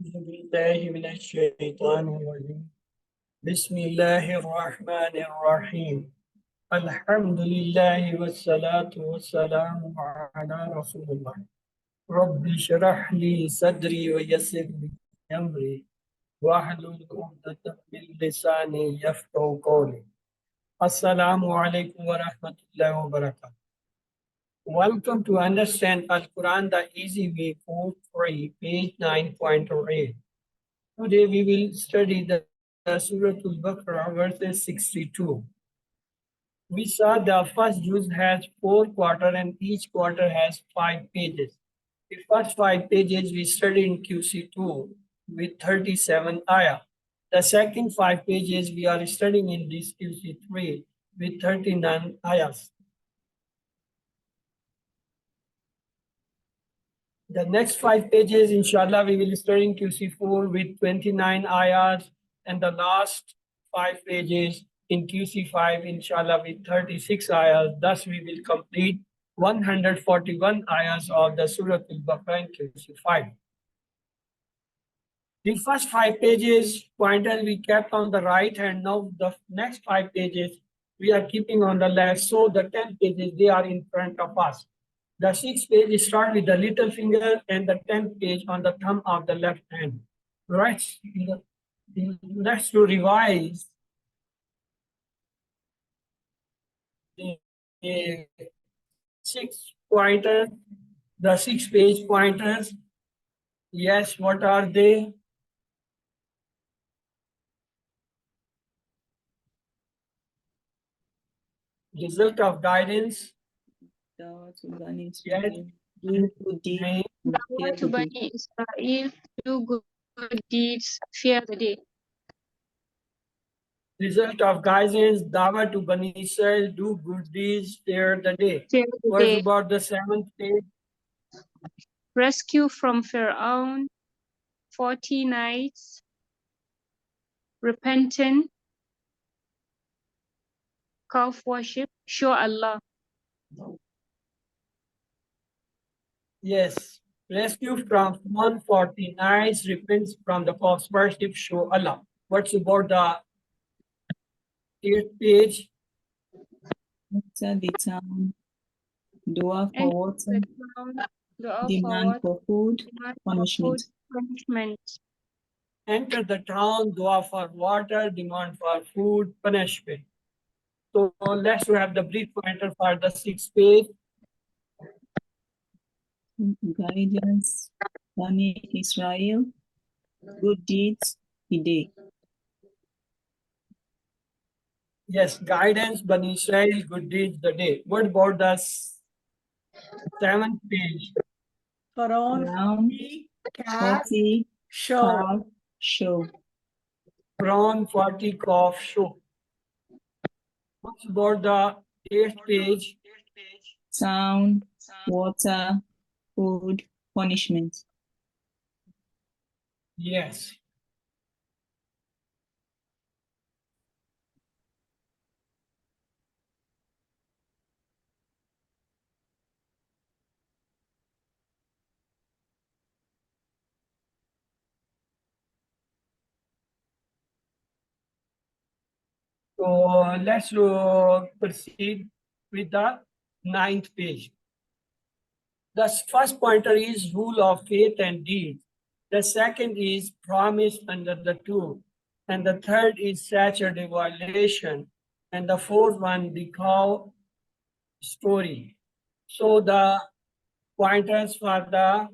أعوذ بالله من الشيطان الرجيم بسم الله الرحمن الرحيم الحمد لله والصلاة والسلام على رسول الله رب اشرح لي صدري ويسر لي أمري واحلل عقدة من لساني يفقهوا قولي السلام عليكم ورحمة الله وبركاته. Welcome to Understand Al-Quran the Easy Way, Course 3, page 9.8. Today we will study the Surah Al-Baqarah, verses 62. We saw the first juz has 4 quarters and each quarter has 5 pages. The first 5 pages we studied in QC2 with 37 ayah. The second 5 pages we are studying in this QC3 with 39 ayahs. The next 5 pages, inshallah, we will study in QC4 with 29 ayahs, and the last 5 pages in QC5, inshallah, with 36 ayahs. Thus, we will complete 141 ayahs of the Surah Al-Baqarah in QC5. The first 5 pages pointer we kept on the right hand. Now, the next 5 pages we are keeping on the left. So, the 10 pages, they are in front of us. The 6th page start with the little finger and the 10th page on the thumb of the left hand. Right? Let's revise the 6 pointers, the 6 page pointers. Yes, what are they? Result of guidance. Yes. Dawah to Bani Israel, do good deeds, fear the day. Result of guidance, Dawah to Bani Israel, do good deeds, fear the day. Fear the What day. about the 7th page? Rescue from Pharaoh, 40 nights, repentant, calf worship, show Allah. Yes. Rescue from 140 nights, repents from the false worship, show Allah. What's about the 8th page? Enter the town, dua for Enter water, the town, dua for demand water, for food, demand for punishment. food, punishment. Enter the town, dua for water, demand for food, punishment. So let's have the brief pointer for the 6th page. Guidance, Bani Israel, good deeds, the day. Yes, guidance, Bani Israel, good deeds, the day. What about the 7th page? Pharaoh, Round, cat, 40, show. calf, show. Prawn 40 cough show. What's about the 8th page? Town, water, food, punishment. Yes. So let's proceed with the 9th page. The first pointer is rule of faith and deeds. The second is promise under the two. And the third is Saturday violation. And the fourth one, the cow story. So the pointers for the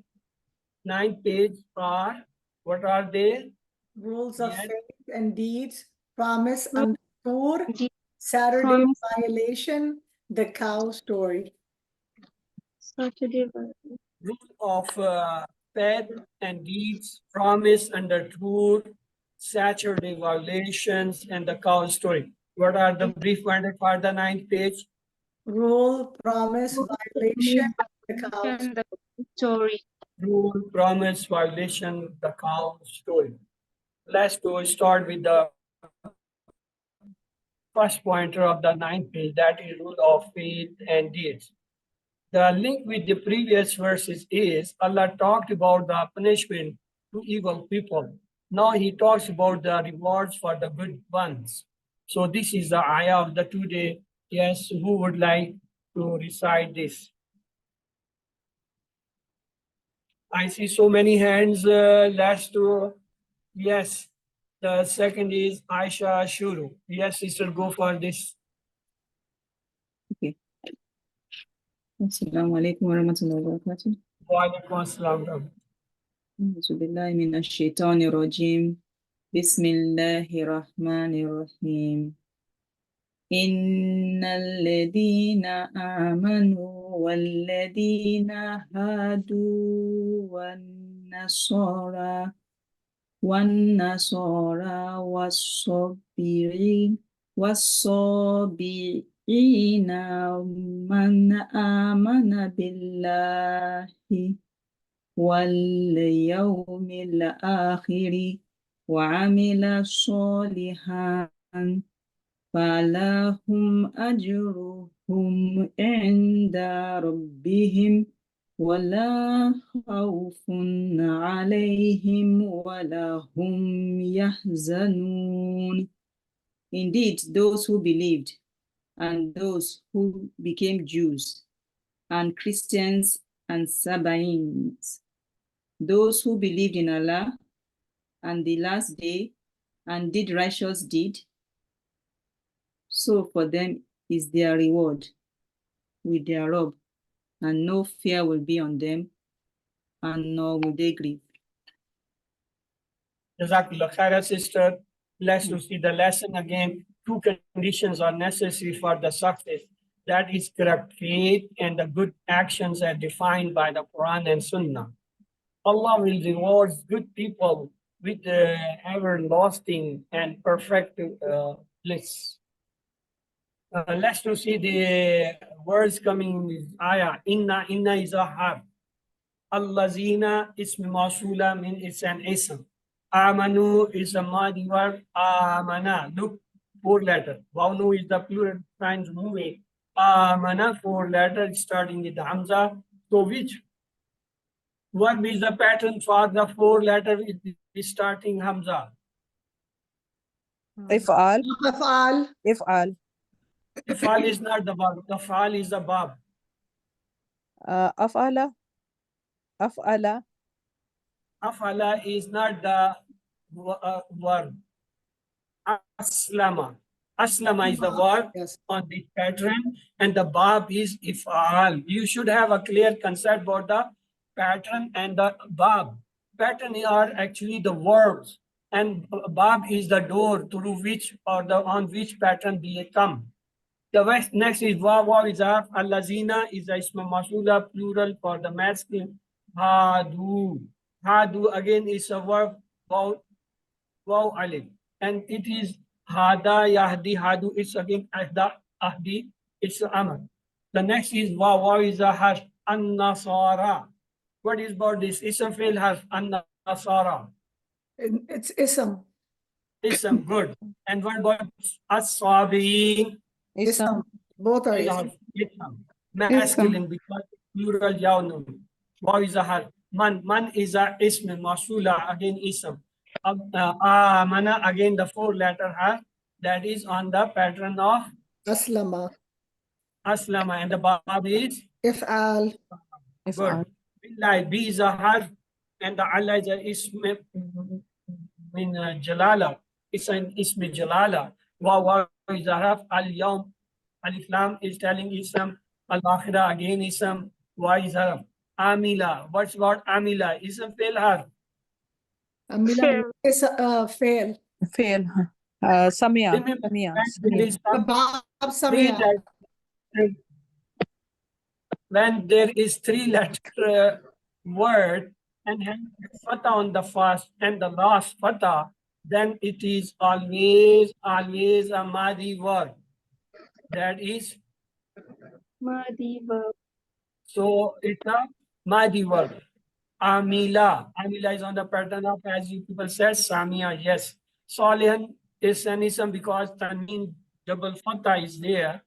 9th page are, what are they? Rules of Yes. faith and deeds, promise under Tur, Deeds, Saturday promise. violation, the cow story. Saturday, Rule of faith and deeds, promise under truth, Saturday violations, and the cow story. What are the brief pointers for the 9th page? Rule, promise, violation, the cow story. the story. Rule, promise, violation, the cow story. Let's start with the first pointer of the 9th page, that is rule of faith and deeds. The link with the previous verses is Allah talked about the punishment to evil people. Now he talks about the rewards for the good ones. So this is the ayah of the today. Yes, who would like to recite this? I see so many hands. Last two. Yes. The second is Aisha Shuru. Yes, sister, go for this. Okay. Assalamu alaikum warahmatullahi wabarakatuh. Wa alaikum assalam. أعوذ بالله من الشيطان الرجيم. بسم الله الرحمن الرحيم. إن الذين آمنوا والذين هادوا والنصارى والصابئين من آمن بالله واليوم الآخر وعمل صالحا فلهم أجرهم عند ربهم ولا خوف عليهم ولا هم يحزنون. Indeed, those who believed and those who became Jews and Christians and Sabaeans, those who believed in Allah and the last day and did righteous deed, so for them is their reward with their Rob, and no fear will be on them, and nor will they grieve. Jazakallah khairan, sister. Let's see the lesson again. Two conditions are necessary for the success. That is correct faith and the good actions are defined by the Quran and Sunnah. Allah will reward good people with the everlasting and perfect bliss. Let's see the words coming in this ayah. Inna is a harf. Allazina ism mausula min it's an ism. Amanu is a madi verb. Amana. Look, 4 letters. Wawnu is the plural times moving. Amana, 4 letters starting with the Hamza. So which verb is the pattern for the 4 letters starting Hamza? افعل أفعال. افعل Ifal is not the verb. The fal is the verb. أفعل أفعل Afala is not the verb. Aslama. Aslama is the verb Yes. on the pattern, and the verb is ifal. You should have a clear concept about the pattern and the verb. Pattern are actually the verbs, and verb is the door through which or the on which pattern they come. The next is waw is a allazina is a isma masula plural for the masculine. Hadu. Hadu again is a verb waw alif. And it is hada yahdi hadu. It's again ahda ahdi. It's amr. The next is waw is a harf an-nasara. What is about this? Ism fail harf an-nasara. It's ism. Ism good. And what about as-sabiin? Ism. Both are ism. Masculine because plural yawnun. Waw is a harf. Man is a ism masula again ism. Mana again the 4 letter harf that is on the pattern of Aslama. aslama and the bab is If'al. good. Billahi, B is a harf and the Allah is a ism min jalala. It's an ism jalala. Waw is a harf al yawm. Alif Lam is telling ism. Al-Akhirah again ism. Why is harf? Amila. What's about Amila? Ism fail harf. Amila is fail. فعل سمع Remember, سمع when there is The some Bab three Samia. letter- when there is 3 letter word and have fatha on the first and the last fatha, then it is always a madi word. That is, Madi verb. so it's a madi word. Amila. Amila is on the pattern of, as you people said, Samia. Yes. Salihan is an ism because Taneen double fatha is there.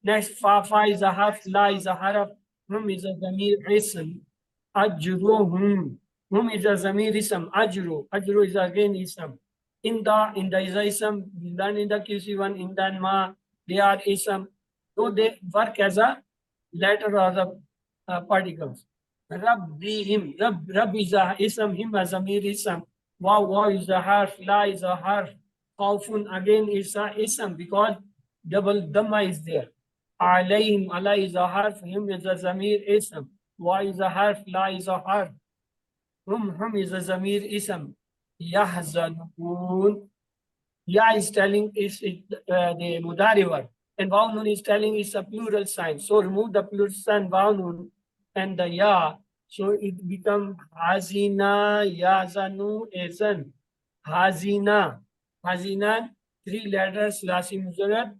Next, Fafa is a half, La is a haraf, Hum is a Damir ism. Ajruhum. Hum is a zamir ism. Ajru. Ajru is again ism. Inda is a ism. Then in the QC1, indan ma, they are ism. So they work as a letter or the particles. Rabbihim. Rab is a ism. Him as a zamir ism. Wow is a harf. La is a harf. Khawfun again is a ism because double dhamma is there. Alayhim. Allah is a harf. Him is a zamir ism. Wa is a harf. La is a harf. Hum is a zamir ism. Yahzanun. Ya is telling is the mudari verb. And waw nun is telling it's a plural sign. So remove the plural sign waw nun and the ya. So it becomes hazina yazanu ezan. Hazina. Hazina, 3 letters, lasi mujarrad.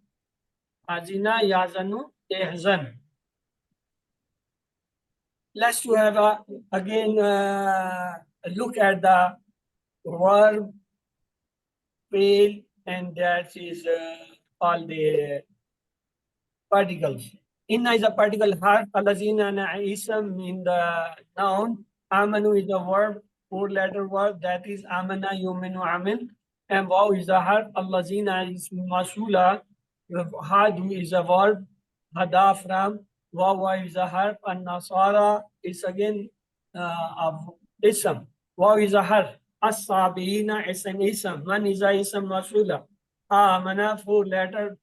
Hazina yazanu ehzan. Let's to have again a look at the verb, fail, and that is all the particles. Inna is a particle harf, alazina ism in the noun, amanu is a verb, 4-letter word, that is amana yuminu amil, and waw is a harf, alazina is masula, hadu is a verb, hada from, waw is a harf, and nasara is again ism. Waw is a harf, as-sabina is an ism, man is a ism masula, amana 4-letter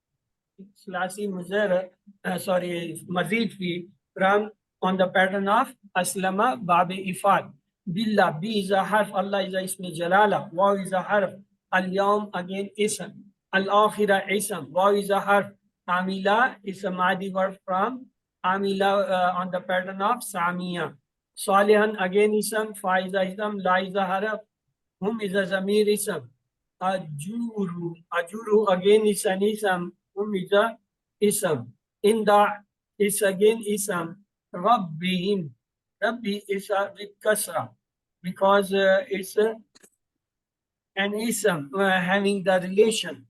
Slasi Muzar, Mazid fi from on the pattern of Aslama Babi Ifad. Billah, B is a harf, Allah is a ismi jalala, Waw is a harf, Al-Yawm again ism, Al-Akhira ism, Waw is a harf, Amila is a Madi verb from Amila on the pattern of Samiya. Salihan again ism, Fa is a ism, La is a harf, Hum is a zamir ism. Ajuru again is an ism. Is a ism. Inda is again ism. Rabbihim. Rabbi is a with kasra because it's an ism having the relation.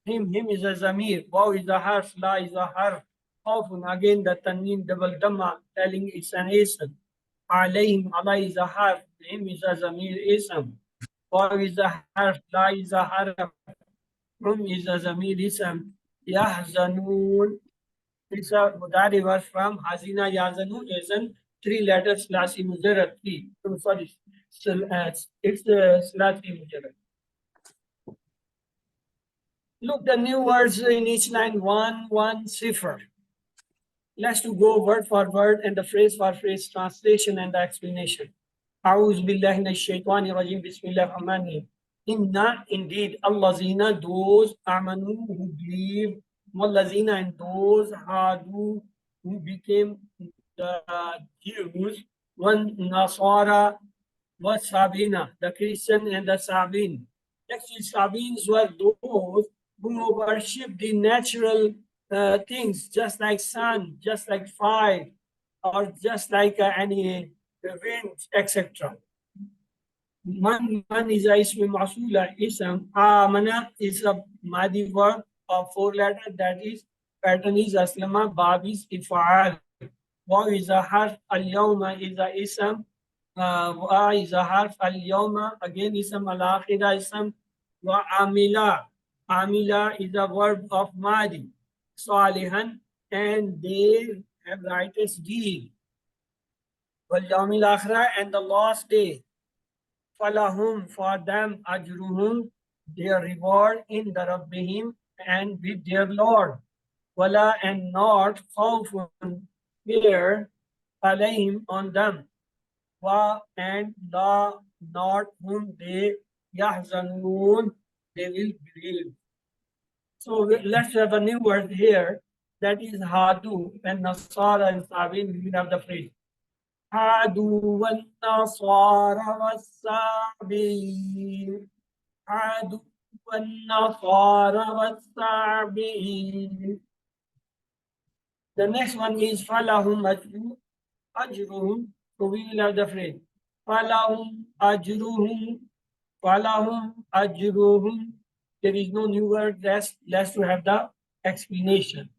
Him is a zamir. Waw is a harf. La is a harf. Often again the tanween double dhamma telling it's an ism. Alayhim. Allah is a harf. Him is a zamir ism. Waw is a harf. La is a harf. Hum is a zamir ism. Yahzanun. It's a mudari verb from hazina yazanu ism. 3 letters slasi mujarrad 3. Sorry. It's the slasi mujarrad. Look the new words in each line 1 0. Let's to go word for word and the phrase for phrase translation and the explanation. A'udhu billahi minash shaitani rajim. Bismillahir rahmanir rahim. Inna indeed allazina those amanu who believe, wallazina and those hadu who became the Jews, one Nasara was Sabina, the Christian and the Sabine. Actually, Sabines were those who worship the natural things, just like sun, just like fire, or just like any wind, etc. Man is a ismi masula ism. Amana is a madi verb of 4 letters, that is pattern is aslama, bab is ifa'al. Waw is a harf, al-yawma is a ism. Wa is a harf, al-yawma again ism, al-akhira ism. Wa amila. Amila is a verb of madi. Salihan, and they have righteous deed. Wal yawmil akhira, and the last day. Falahum, for them, ajruhum, their reward in the Rabbihim and with their Lord. Wala, and not khawfun, fear, alayhim, on them. Wa, and la, not whom they yahzanun, they will grieve. So let's have a new word here, that is hadu, and nasara and sabin, we have the phrase. عدو والنصارى والسابين عدو والنصارى والسابين. The next one is falahum ajruhum. So we will have the phrase falahum ajruhum. Falahum ajruhum. There is no new word. Let's to have the explanation.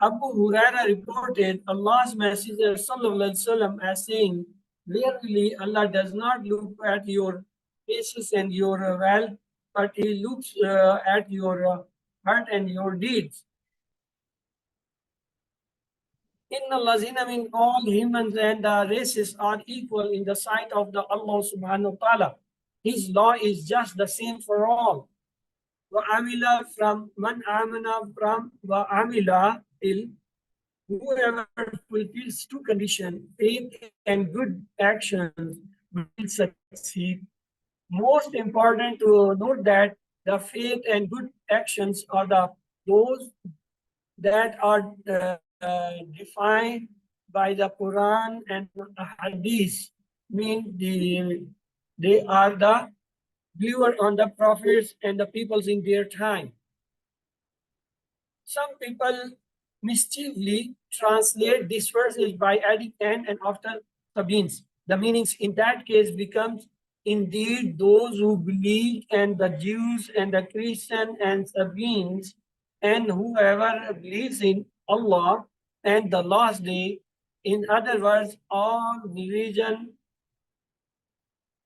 Abu Huraira reported Allah's Messenger Sallallahu Alaihi Wasallam as saying, "Verily, Allah does not look at your faces and your wealth, but He looks at your heart and your deeds." Inna lazina min all humans and races are equal in the sight of the Allah subhanahu wa ta'ala. His law is just the same for all. Wa amila from man amana from wa amila till whoever fulfills two conditions, faith and good actions, will succeed. Most important to note that the faith and good actions are those that are defined by the Quran and Hadith. Mean they are the believer on the prophets and the peoples in their time. Some people mischievously translate these verses by adding and after Sabines. The meanings in that case becomes indeed those who believe, and the Jews and the Christian and Sabines, and whoever believes in Allah and the last day. In other words, all religion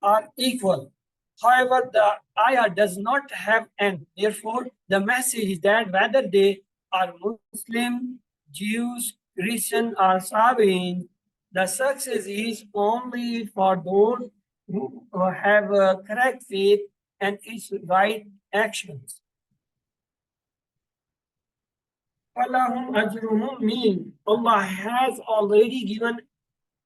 are equal. However, the ayah does not have end. Therefore, the message is that whether they are Muslim, Jews, Christian, or Sabiin, the success is only for those who have a correct faith and its right actions. Allahum ajruhum mean Allah has already given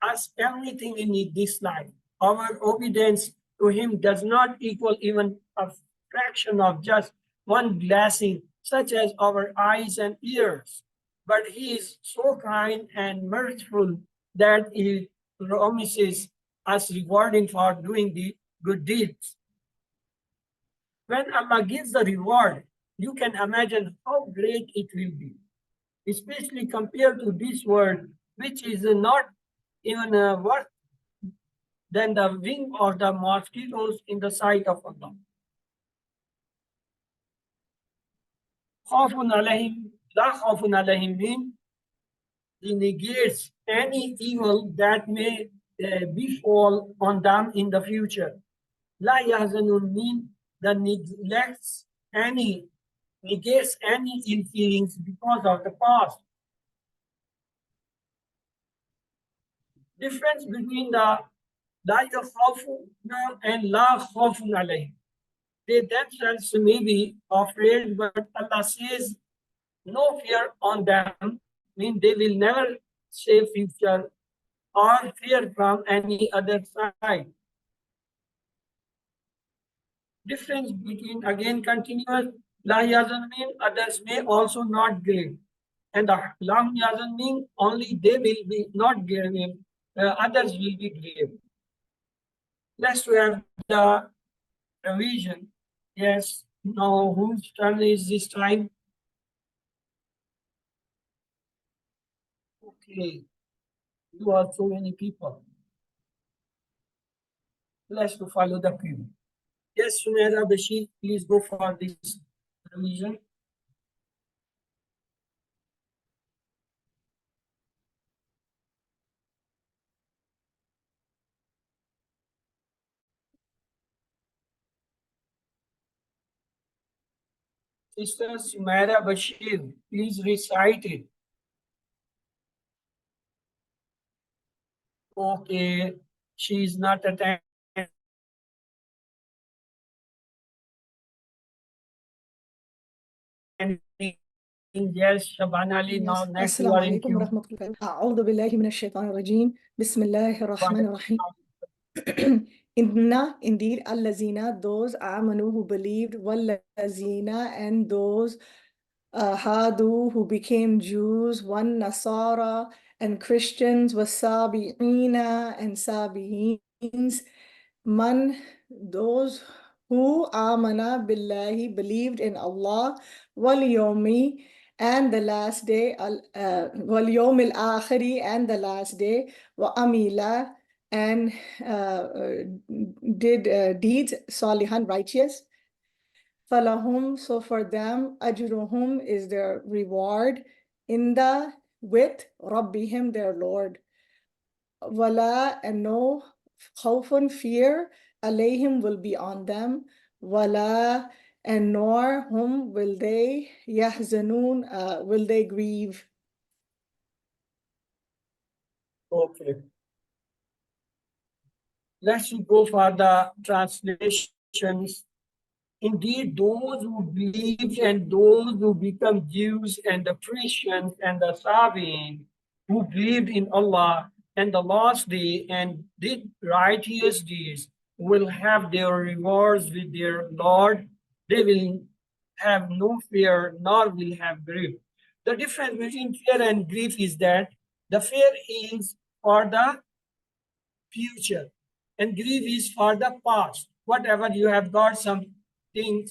us everything in this life. Our obedience to Him does not equal even a fraction of just one blessing, such as our eyes and ears. But He is so kind and merciful that He promises us rewarding for doing the good deeds. When Allah gives the reward, you can imagine how great it will be, especially compared to this world, which is not even worth than the wing of the mosquitoes in the sight of Allah. Khawfun alayhim, la khawfun alayhim mean he negates any evil that may befall on them in the future. La yahzanun mean that negates any ill feelings because of the past. Difference between the la yakhafun and la khawfun alayhim. They themselves may be afraid, but Allah says no fear on them, mean they will never say future or fear from any other side. Difference between, again continuous, la yazan mean others may also not grieve, and the lam yazan mean only they will be not grieving, others will be grieved. Let's have the revision. Yes, now whose turn is this time? Okay, you are so many people. Let's follow the queue. Yes, Sumaira Bashir, please go for this revision. Sister Sumaira Bashir, please recite it. Okay, she is not attending. Yes, Shabana Ali, now next you السلام are in عليكم queue. ورحمة الله أعوذ بالله من الشيطان الرجيم بسم الله الرحمن الرحيم Indeed, allazina, those amanu who believed, wallazina, and those hadu who became Jews, one Nasara and Christians, wasabi'ina and sabi'ins, man, those who amana billahi, believed in Allah, wal yomi, and the last day, wal yomil akhiri, and the last day, wa amila, and did deeds, salihan, righteous. Falahum, so for them, ajruhum is their reward, with Rabbihim, their Lord. Wala, and no khawfun, fear, alayhim, will be on them. Wala, and nor whom will they yahzanun, will they grieve. Okay. Let's go for the translations. Indeed, those who believe and those who become Jews and the Christians and the Sabiin who believed in Allah and the last day and did righteous deeds will have their rewards with their Lord. They will have no fear nor will have grief. The difference between fear and grief is that the fear is for the future and grief is for the past. Whatever you have got some things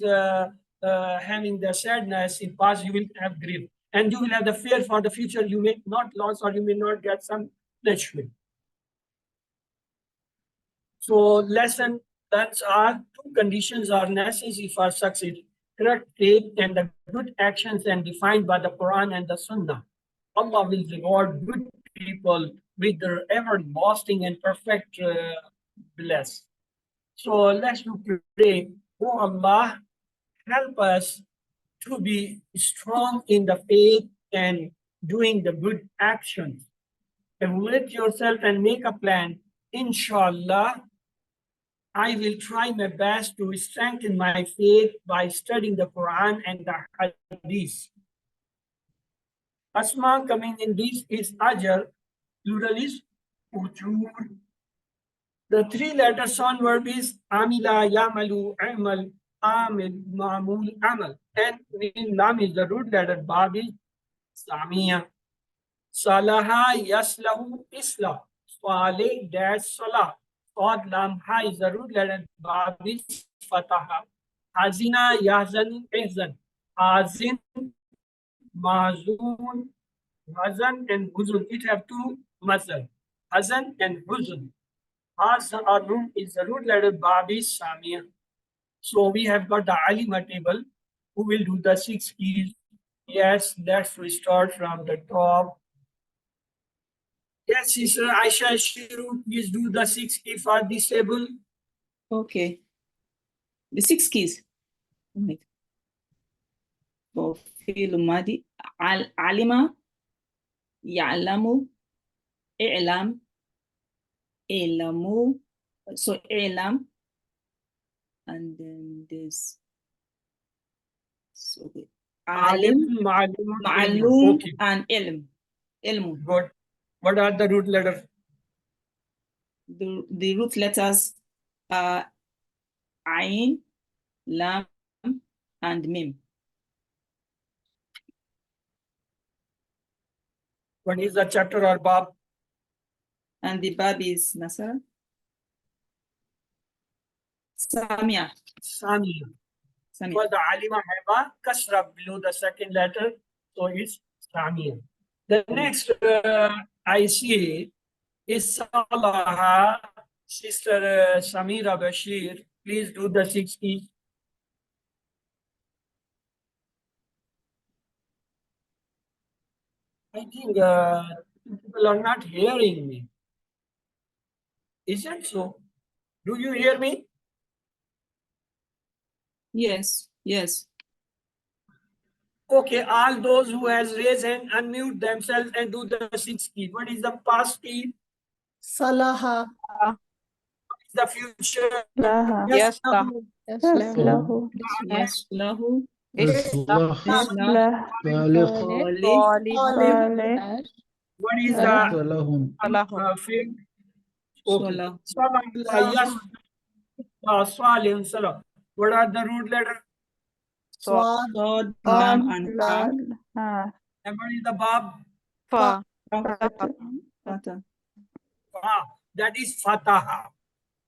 having the sadness in past, you will have grief. And you will have the fear for the future. You may not lose or you may not get some punishment. So lesson that are two conditions are necessary for success: correct faith and the good actions and defined by the Quran and the Sunnah. Allah will reward good people with their everlasting and perfect bless. So let's pray. Oh Allah, help us to be strong in the faith and doing the good actions. Evaluate yourself and make a plan. Inshallah, I will try my best to strengthen my faith by studying the Quran and the Hadith. Asma coming in this is Ajr, plural is Ujur. The three-letter sound verb is Amila, Yamalu, Amal, Amil, Ma'mul, Amal. And in Lam is the root letter, Bab is Samiya. Salaha, Yaslahu, Islah. Saleh, dash, Salah. Qad, Lam, Ha is the root letter, Bab is Fataha. Hazina, Yahzan, Ihzan. Hazin, Mahzun, Hazan, and Huzun. It have two mazhar, Hazan and Huzun. Room is the root letter Babi Samia. So we have got the Alima table. Who will do the 6 keys? Yes, let's restart from the top. Yes, Sister Aisha Shiru, please do the 6 keys for this table. Okay. The 6 keys. Right. For fi'l madi, alima, ya'lamu, i'lam, ilamu, so ilam, and then this. So alim, ma'alum, okay. and ilm. Good. What are the root letters? The root letters are ain, lam, and mim. What is the chapter or bab? And the bab is Nasara. Samia. Samia. For the Alima have a kasra below the second letter, so it's Samia. The next I see is Sallah. Sister Samira Bashir, please do the 6 keys. I think people are not hearing me. Is it so? Do you hear me? Yes, yes. Okay, all those who has raised hand, unmute themselves and do the 6 key. What is the past key? Salaha. What is the future? Laha. Yes, Yaslahu. Yaslahu. Islah, Yaslah. Salih, Salih. What is the Salahum, field? Okay. Salah. Yes. Salah. What are the root letters? Swad. Sod, lam, and ha. Ha. And what is the bab? Fa. Fata. That is Fataha.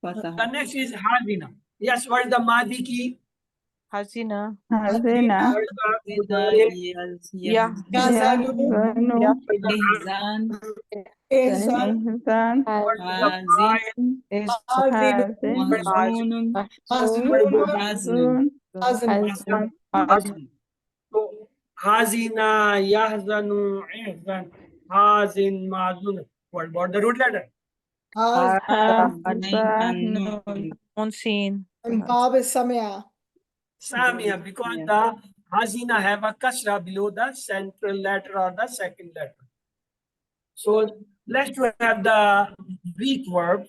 Fata. The next is Hazina. Yes, what is the Madi key? Hazina. What Hazina. is the Yazanu. Ihzan. Ihzan. Ihsan. Hazin. Hazin. Mahzunun. Mazmunun. Haznun. Hazin. Hazin. So Hazina, yahzanu, ihzan, hazin, mazun. What about the root letter? Has and Nun. Nun. Nun Sin. and Bab is Samia. Samia, because Yeah. the hazina have a kasra below the central letter or the second letter. So let's have the weak verb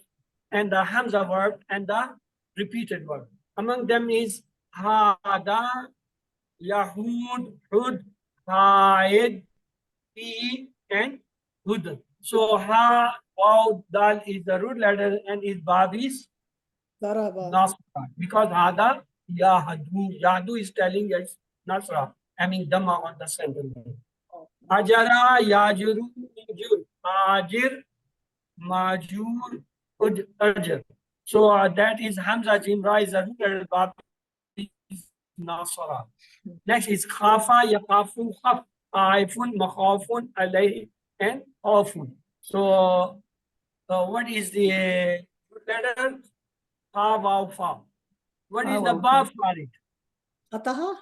and the hamza verb and the repeated verb. Among them is hada, yahud, hud, haid, fi, and hud. So ha, waw, dal is the root letter and its bab is Daraba. nasra. Because hada, yahdu, yahdu is telling us nasra, having dhamma on the central letter. Ajara, yajuru, ujur, ajir, majur, ajr. So that is Hamza Jimra is a root bab is Nasara. Next is Khafa, Yaqafu, Khaf, Aifun, Makhafun, Alayhi, and Awfun. So what is the root letter? Ha, Waw, Fa. What is the bab for it? Ataha?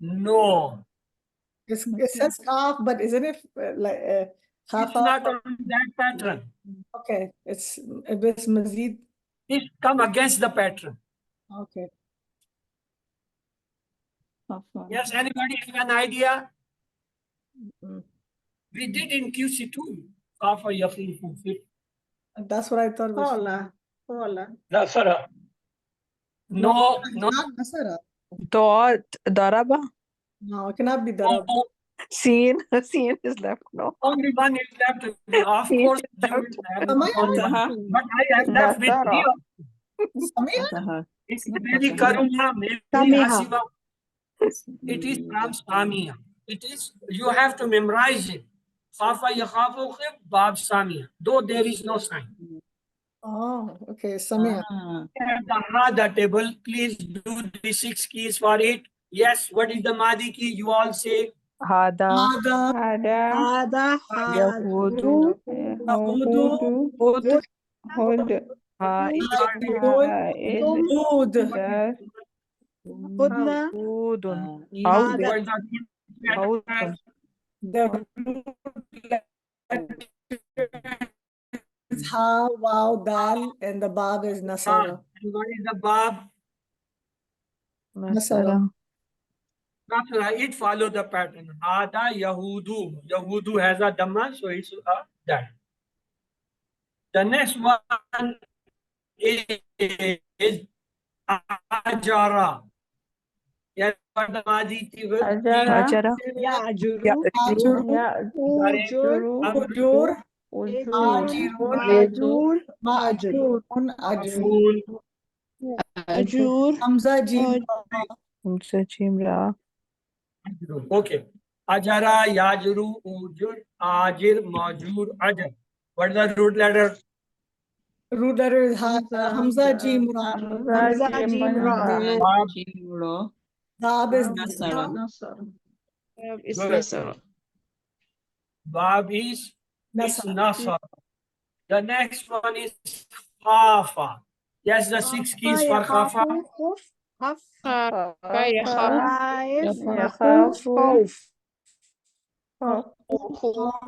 No. It says Kaf, but isn't it like It's Khafa? not on that pattern. Okay, it's Mazid. It come against the pattern. Okay. Yes, anybody have an idea? Mm. We did in QC2. Kafa yafifu. That's what I thought was. Hola. Nasara. No, it's no. not Nasara. Dot. Daraba. No, it cannot be Darab. No, Sin. Sin is left. No. only one is left. Of Sin course, is you left. will have Samaya? only one. Fataha. But I have left with three. Samia? Fataha. It's not maybe Fataha. Karuma, maybe Samiha. Hasiba. It is from Samia. It is, you have to memorize it. Khafa yakhafu khif, Bab Samia. Though there is no sign. Oh, okay, Samia. Ah, At the Hada table, please do the 6 keys for it. Yes, what is the Madi key? You all say Hada. Ada, Hada. Hada. Yahudu. Yahudu, Hud. Hud. Haid. Hud, Hud. Hudna. Hudun. Easy. what is the Hudun. The root is Ha, Wow, Dal, and the Bab is Nasara. And what is the Bab? Nasara. Nasra, it follow the pattern. Hada Yahudu. Yahudu has a Dhamma, so it's that. The next one is Ajara. Yes, what the Madi key will be? Ajara. Ya'juru. Ajuru, Ujur. Ujur, Ujur. Ajirun, Ma'jur. Ma'ajirun, Ajir. Aful. Ajur. Hamza, Jim, Hamza Jimra. Okay. Ajara, Yajuru, Ujur, Ajir, Majur, Ajar. What is the root letter? root letter is Hamza, Jim, Ra. Hamza Jim Ra. Bab. Jimro. Bab is Nasara. Is Good. Nasara. Bab is Nasara. Nasara. The next one is Khafa. Yes, the 6 keys for Khafa. Good. Khafa, Yakhafu, Khaf, Ayat,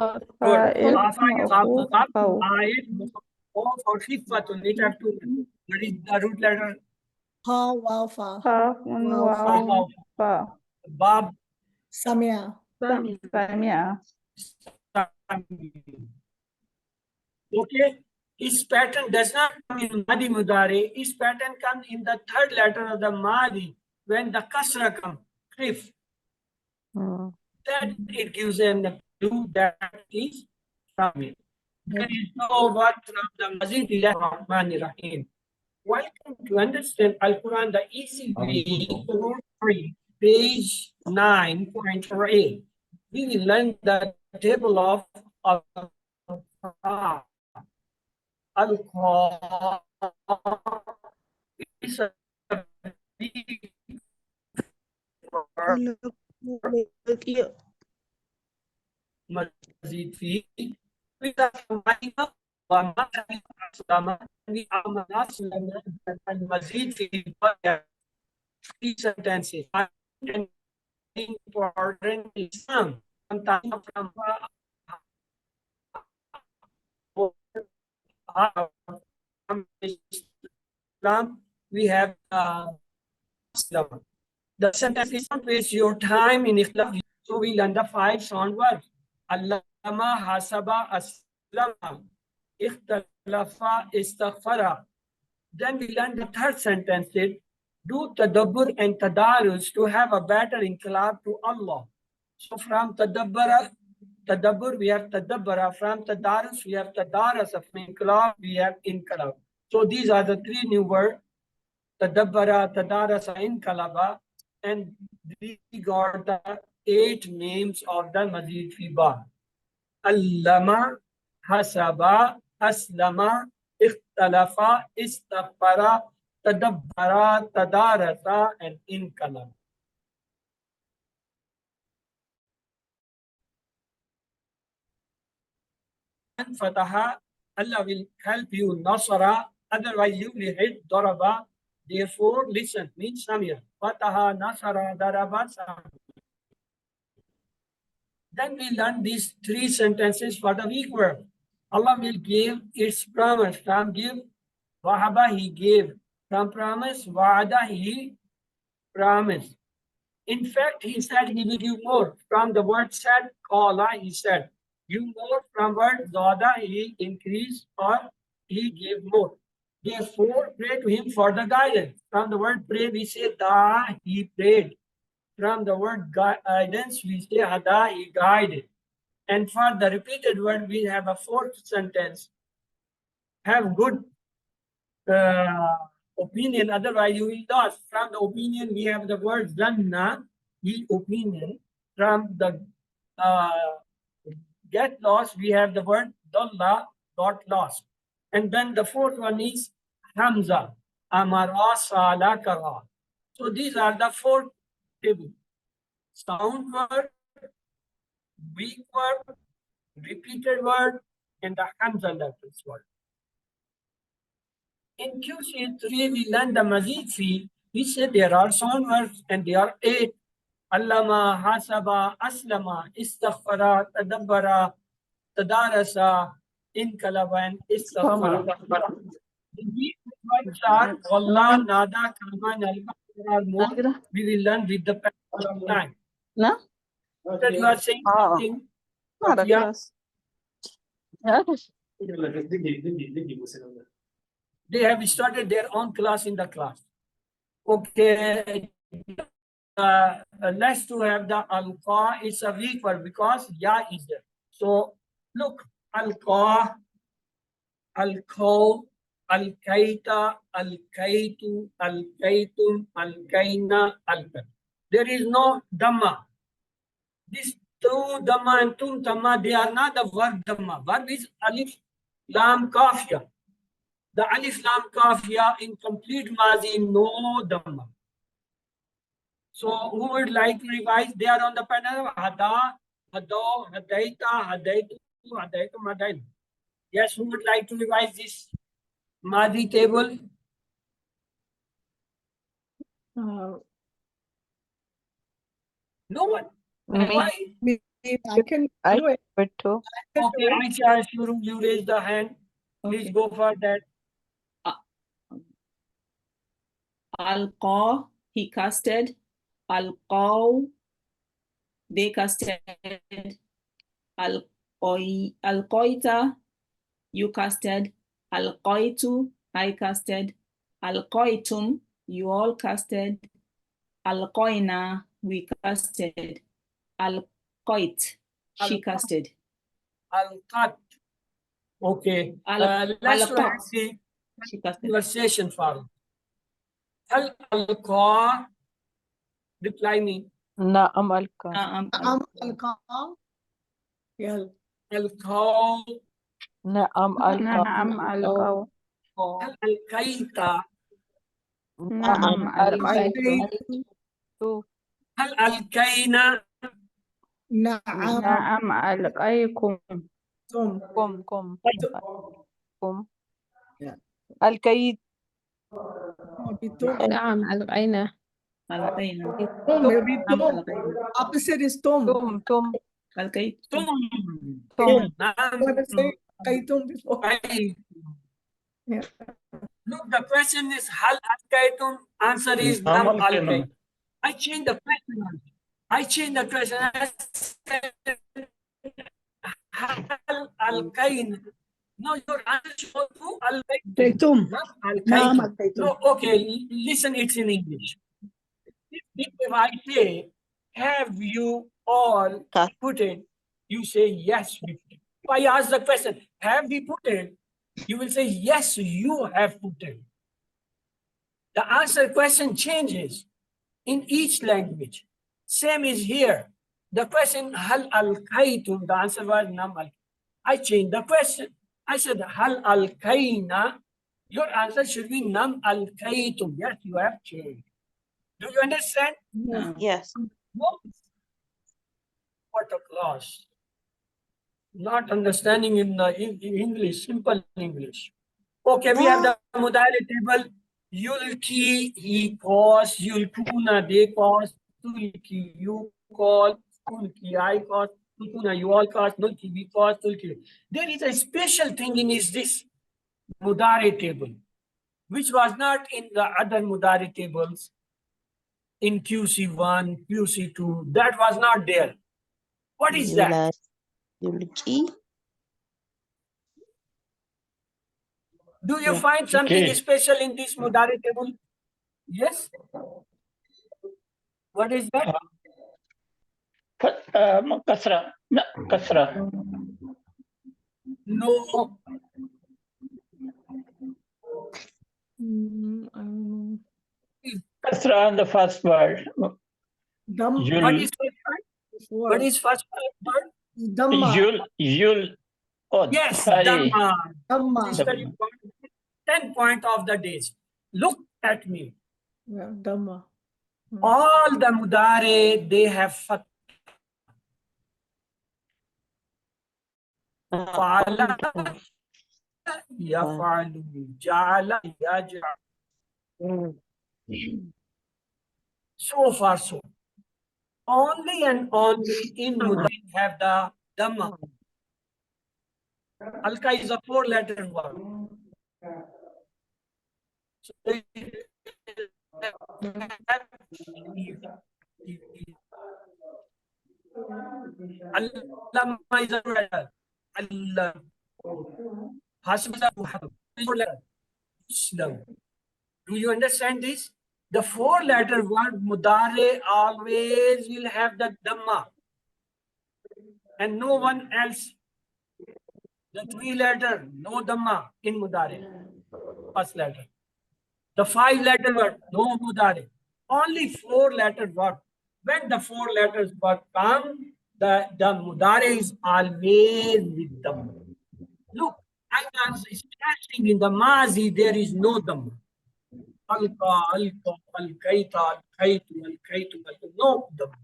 Khaf, or Khifatun. It have two. What is the root letter? Ha, Wow, Fa. Khafa. Bab. Samia. Okay. Its pattern does not come in Madi Mudare. Its pattern comes in the third letter of the Madi when the Kasra comes. Khif. That it gives them the clue that is from it. There is no word from the Mazid Rahman Rahim. Welcome to understand Al Quran the easy way, Quran 3, page 9.8. We will learn the table of Al-Quran. Al-Quran is a big word. مزيد فيه المزيد في three sentences. important Islam. From Islam, we have Islam. The sentence is don't waste your time in Islam. So we learn the 5 sound words. Allama, hasaba, aslama, ikhtalafa, istaghfara. Then we learn the third sentence is do tadabbur and tadarus to have a better inqilab to Allah. So from tadabbur we have tadabbara. From tadarus we have tadarasa. From inqilab we have inqilab. So these are the 3 new words. Tadabbara, tadarasa, inqalaba. And we got the 8 names of the Mazid fi Ba. Allama, hasaba, aslama, ikhtalafa, istaghfara, tadabbara, tadarasa, and inqalaba. And fataha, Allah will help you, nasara, otherwise you will hit daraba. Therefore, listen, means samir. Fataha, nasara, daraba, samir. Then we learn these 3 sentences for the weak verb. Allah will give its promise. From give, wahaba, he gave. From promise, wa'ada, he promised. In fact, he said he will give more. From the word said, qala, he said. Give more. From word zada, he increased or he gave more. Therefore, pray to him for the guidance. From the word pray, we say da, he prayed. From the word guidance, we say hada, he guided. And for the repeated word, we have a 4th sentence. Have good opinion, otherwise you will lose. From the opinion, we have the word zanna, the opinion. From the get lost, we have the word dalla, got lost. And then the 4th one is hamza, amara, sala, kara. So these are the 4 tables. Sound word, weak word, repeated word, and the hamza letters word. In QC3, we learn the mazid fi. We say there are sound words and there are 8. Allama, hasaba, aslama, istaghfara, tadabbara, tadarasa, inqalaba, and istaghfara. The weak words are wallah, nada, kama, nalba. There are more. We will learn with the passage of time. No? That you are saying something. Yeah. They have started their own class in the class. Okay. Let's to have the alqa. It's a weak word because ya is there. So look, alqa, alqaw, alkaita, alkaitu, alkaitum, alkaina, alkat. There is no dhamma. This tu dhamma and tum dhamma, they are not the verb dhamma. Verb is alif, lam, kafya. The alif, lam, kafya in complete mazi, no dhamma. So who would like to revise? They are on the panel. Hada, hado, hadaita, hadaitu, hadaitum, hadain. Yes, who would like to revise this Madi table? No one. Why? I can do it. too. Okay, Aisha, you raise the hand. Please Okay. go for that. Alqa, he casted. Alqaw, they casted. Alqaita, you casted. Alqaitu, I casted. Alqaitum, you all casted. Alqaina, we casted. Alqait, she casted. Al-Qat. Okay. Let's Alqat, have the she casted. conversation for Al-Qa. Reply me. Na'am alka. Al-Qam. Yeah. Al-Qaw. Na'am alka. نعم ألقوا Al-Qaita. Na'am alkaitu. Al-Qaina. Na'am. نعم ألقيكم Kum. Yeah. Alkait. Bitum. نعم ألقينا Alqaina. Tum, maybe Nam tum. alqaina. Opposite is tum. tum. Alqait. Tum. Tum. Gotta say kaitum before. Yeah. Look, the question is hal alkaitum. Answer is nam alkait. I change the question. I change the question. I said hal alkain. No, your answer should go alkaitum. Kaitum. Not Naam alkaitum. alkaitum. No, okay. Listen, it's in English. If I say, have you all put it? You say yes. We put it. If I ask the question, have we put it? You will say yes. You have put it. The answer question changes in each language. Same is here. The question hal alkaitum, the answer was nam al. I changed the question. I said hal alkaina. Your answer should be nam alkaitum. Yes, you have changed. Do you understand? Yes. No. What a class. Not understanding in English, simple English. Okay, we have the Mudari table. Yulki, he calls. Yulkuna, they call. Tulki, you call. Tulki, I call. Tulkuna, you all call. Tulki, we call. Tulki. There is a special thing in this Mudari table, which was not in the other Mudari tables in QC1, QC2. That was not there. What is that? Yulki. Do you find something special in this Mudari table? Yes? What is that? Kasra. No, kasra. No. I don't know. Kasra on the first word. Dam. What is first word? What is first word? Dhamma. Yul. Oh, Yes, sorry. Dhamma. Dhamma. Sister, you got 10 points of the days. Look at me. Yeah, Dhamma. All the Mudare, they have fatha. Fa'ala, yafalu, ja'ala, yaj'al. So far, so. Only and only in Mudare have the Dhamma. Alka is a 4-letter word. So Allah is a letter. Allah. Hasib is a 4-letter. Islam. Do you understand this? The 4-letter word Mudare always will have the Dhamma. And no one else. The 3-letter, no Dhamma in Mudare. First letter. The 5-letter word, no Mudare. Only 4-letter word. When the 4 letters word come, the Mudare is always with Dhamma. Look, I am stressing in the Mazi, there is no Dhamma. Alka, alkaita, alkaitu, no Dhamma.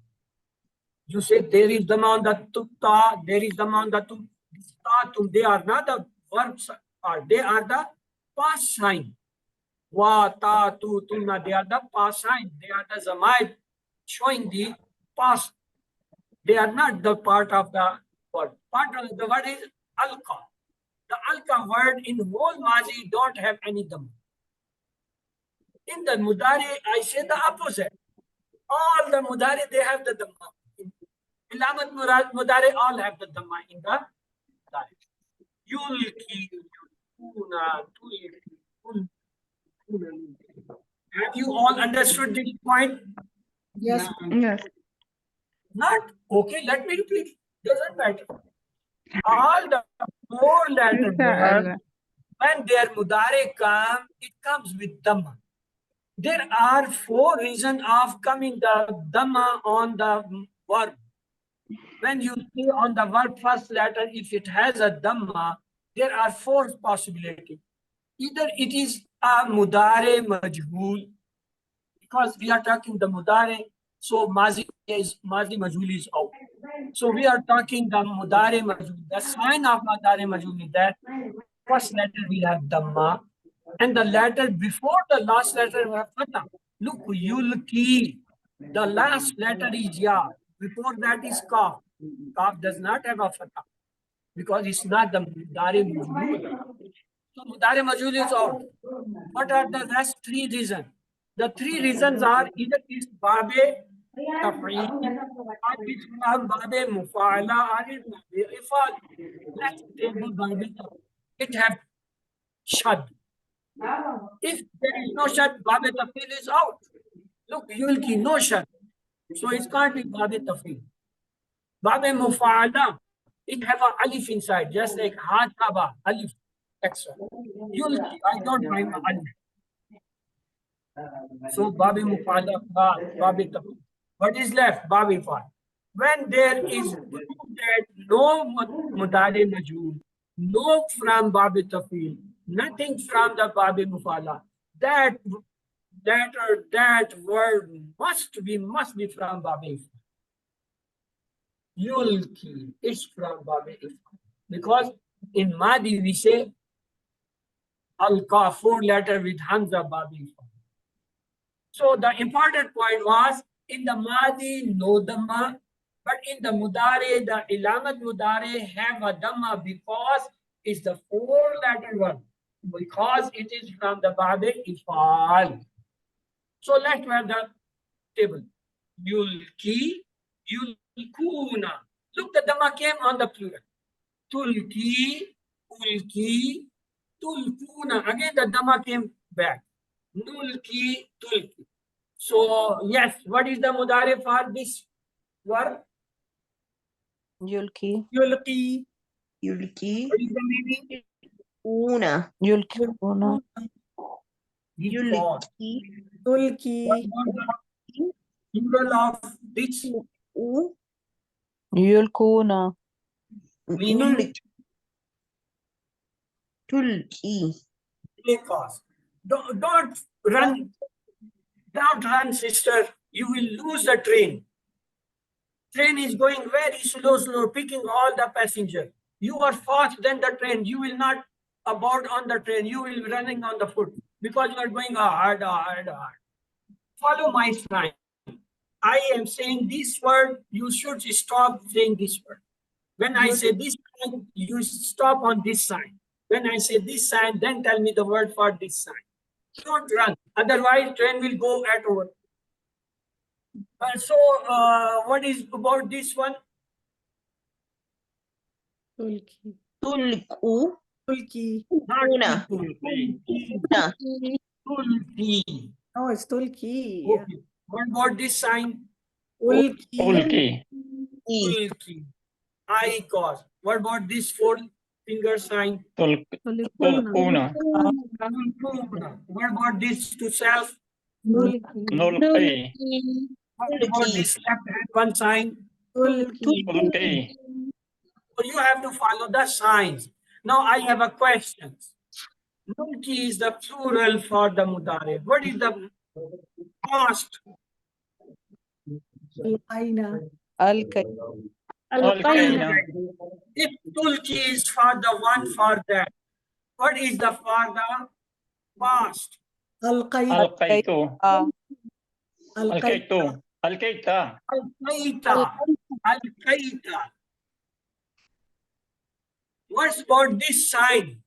You say there is Dhamma on the tutta, there is Dhamma on the tuttatum. They are not the verbs, they are the past sign. Wa, ta, tu, tunna, they are the past sign. They are the zamaid showing the past. They are not the part of the word. Part of the word is alka. The alka word in whole Mazi don't have any Dhamma. In the Mudari, I say the opposite. All the Mudari, they have the Dhamma. Ilamat Mudari, all have the Dhamma in the Mudari. Yulki, yulkuna, tulki, have you all understood this point? Yes. Yes. Not? Okay, let me repeat. Doesn't matter. All the 4-letter words, when their Mudare come, it comes with Dhamma. There are 4 reasons of coming the Dhamma on the verb. When you see on the verb first letter, if it has a Dhamma, there are 4 possibilities. Either it is a Mudare Majhul, because we are talking the Mudare, so Mazi Majhul is out. So we are talking the Mudare Majhul. The sign of Mudare Majhul is that first letter will have Dhamma, and the letter before the last letter will have Fatha. Look, yulki. The last letter is ya. Before that is kaf. Kaf does not have a fatha because it's not the mudari majhul. So mudari majhul is out. What are the rest three reasons? The three reasons are either it's babe taf'il, or it's from babe mufa'ala, or it's babe ifal. Let's take the babe taf'il. It have shad. If there is no shad, babe taf'il is out. Look, yulki, no shad. So it can't be babe taf'il. Babe mufa'ala, it have a alif inside, just like hataba, alif, extra. Yulki, I don't find a alif. So babi mufada, babi tafil. What is left? Babi fad. When there is proof that no mudari majhul, no from babi tafil, nothing from the babi mufala, that word must be from babi. Yulki is from babi, because in Madi we say al-ka, 4 letter with hamza babi. So the important point was in the Madi, no Dhamma, but in the Mudare, the Ilamat Mudare have a Dhamma because it's the 4-letter one, because it is from the Babe Ifal. So let's have the table. Yulki, Yulkuna. Look, the Dhamma came on the plural. Tulki, Ulki, Tulkuna. Again, the Dhamma came back. Nulki, Tulki. So, yes, what is the mudare for this word? Yulki. Yulki. Yulki. What is the meaning? Una. Yulkuna. Yulki. Tulki. What about the plural of this? U. Yulkuna. Meaning? Tulki. Because. Don't run, sister. You will lose the train. Train is going very slow, picking all the passengers. You are fast than the train. You will not aboard on the train. You will be running on the foot because you are going hard. Follow my sign. I am saying this word. You should stop saying this word. When I say this sign, you stop on this sign. When I say this sign, then tell me the word for this sign. Don't run. Otherwise, train will go at over. So, what is about this one? Tulki. Tulku. Tulki. Una. Una. Tulki. No, it's Tulki. Okay. What about this sign? Ulki. Ulki. Tulki. I cause. What about this 4-finger sign? Tulkuna. Tulkuna. What about this to self? Tulki. Nulki. What about this left hand one sign? Tulki. Ulki. So you have to follow the signs. Now I have a question. Nulki is the plural for the mudare. What is the past? Al-Aina. Alkaina. If tulki is for the one for that, what is the for the past? Al-Qaida. Alkaitu. Al-Qaida. Alkaita. Al-Qaita. Al-Qaita. What's about this sign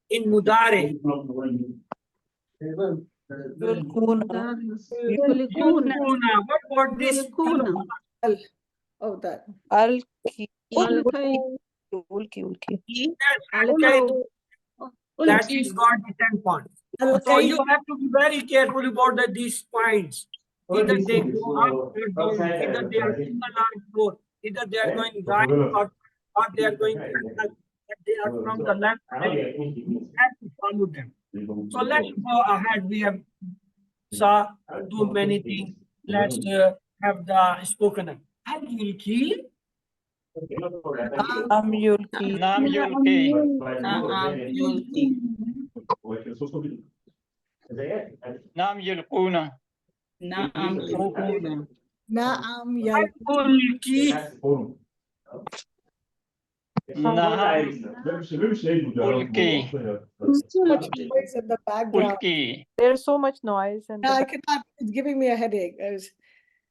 in mudare? Yulkuna. Yulkuna. What about this? Oh, that. Alki. Ulki. Ulki. That is got the 10 points. So you have to be very careful about these points. Either they go up or down, either they are single or four, either they are going right or they are going left, but they are from the left side. You have to follow them. So let's go ahead. We have saw too many things. Let's have the spoken. Have you key? Yulki. Nam Yulki. Yulki. Nam Yulkuna. Naam Yulkuna. Na'am Yulki. Naham Ulki. Too much noise in the background. Ulki. There's so much noise and I cannot It's giving me a headache.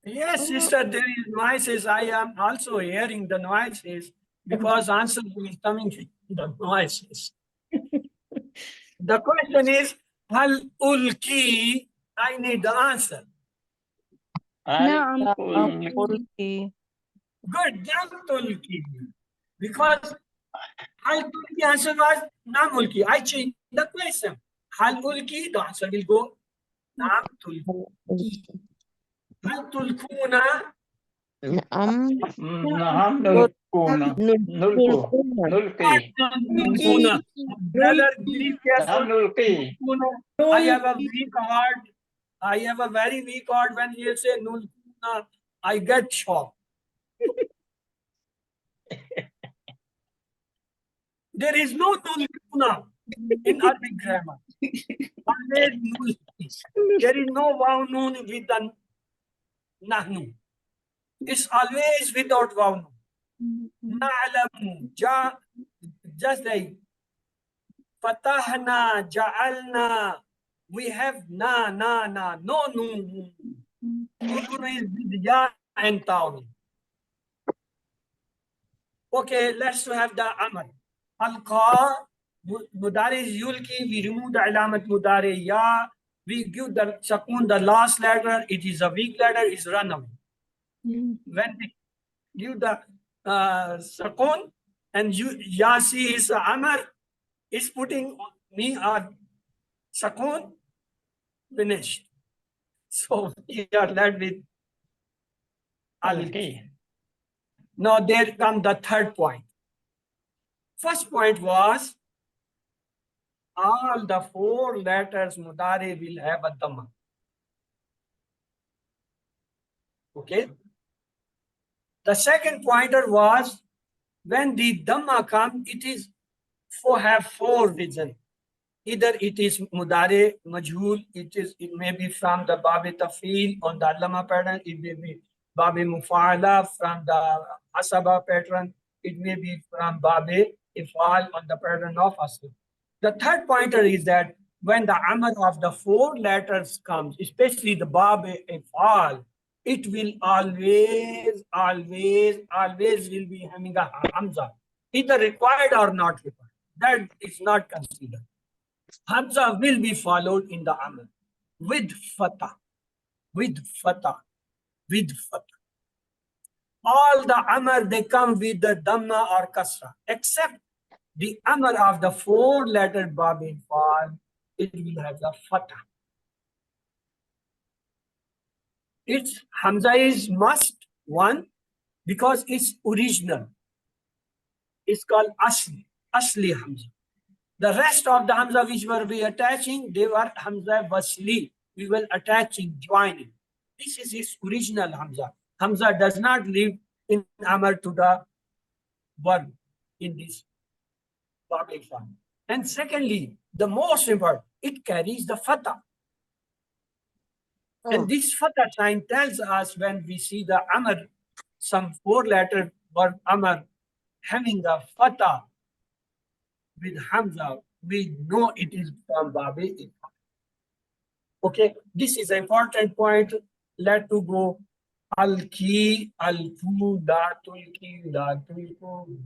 Yes, sister, there is noises. I am also hearing the noises because answer is coming from the noises. The question is, Hal ulki? I need the answer. نعم Ulki. Good, Jam tulki. Because Hal tulki answer was Nam ulki. I changed the question. Hal ulki, the answer will go Nam tulki. Hal tulkuna? نعم نلقونا نلقي Tulkuna. Brother, be careful. نعم نلقي I have a weak heart. I have a very weak heart. When you say nulkuna, I get shocked. There is no nulkuna in Arabic grammar. Always nulki. There is no waw noon with the nahnu. It's always without waw noon. Na'lamu, just like fatahna, ja'alna. We have no noon. Noon is with ya and taun. Okay, let's have the amr. Alqa, mudari is yulki. We remove the alamat mudari ya. We give the sakun the last letter. It is a weak letter. It's run away. When we give the sakun and yasi is amr, is putting me on sakun, finished. So we are left with alki. Now there comes the third point. First point was all the four letters mudare will have a dhamma. Okay. The second pointer was when the dhamma comes, it is have four vision. Either it is mudare majhul, it may be from the babi tafil on the allama pattern, it may be babi mufa'ala from the asaba pattern, it may be from babi ifal on the pattern of asl. The third pointer is that when the amr of the four letters comes, especially the babi ifal, it will always will be having a hamza, either required or not required. That is not considered. Hamza will be followed in the amr with fatah, with fatah, with fatah. All the amr they come with the dhamma or kasra, except the amr of the four-lettered bab in fal, it will have the fatah. Its hamza is must one because it's original. It's called asli hamza. The rest of the hamza which were we attaching, they were hamza wasli. We were attaching, joining. This is its original hamza. Hamza does not live in amr to the verb in this bab form. And secondly, the most important, it carries the fatah. And this fatah sign tells us when we see the amr, some four-letter word amr having a fatah with hamza, we know it is from babi. Okay, this is an important point. Let to go. Al-ki, al-ku, la-tul-ki, la-tul-ku.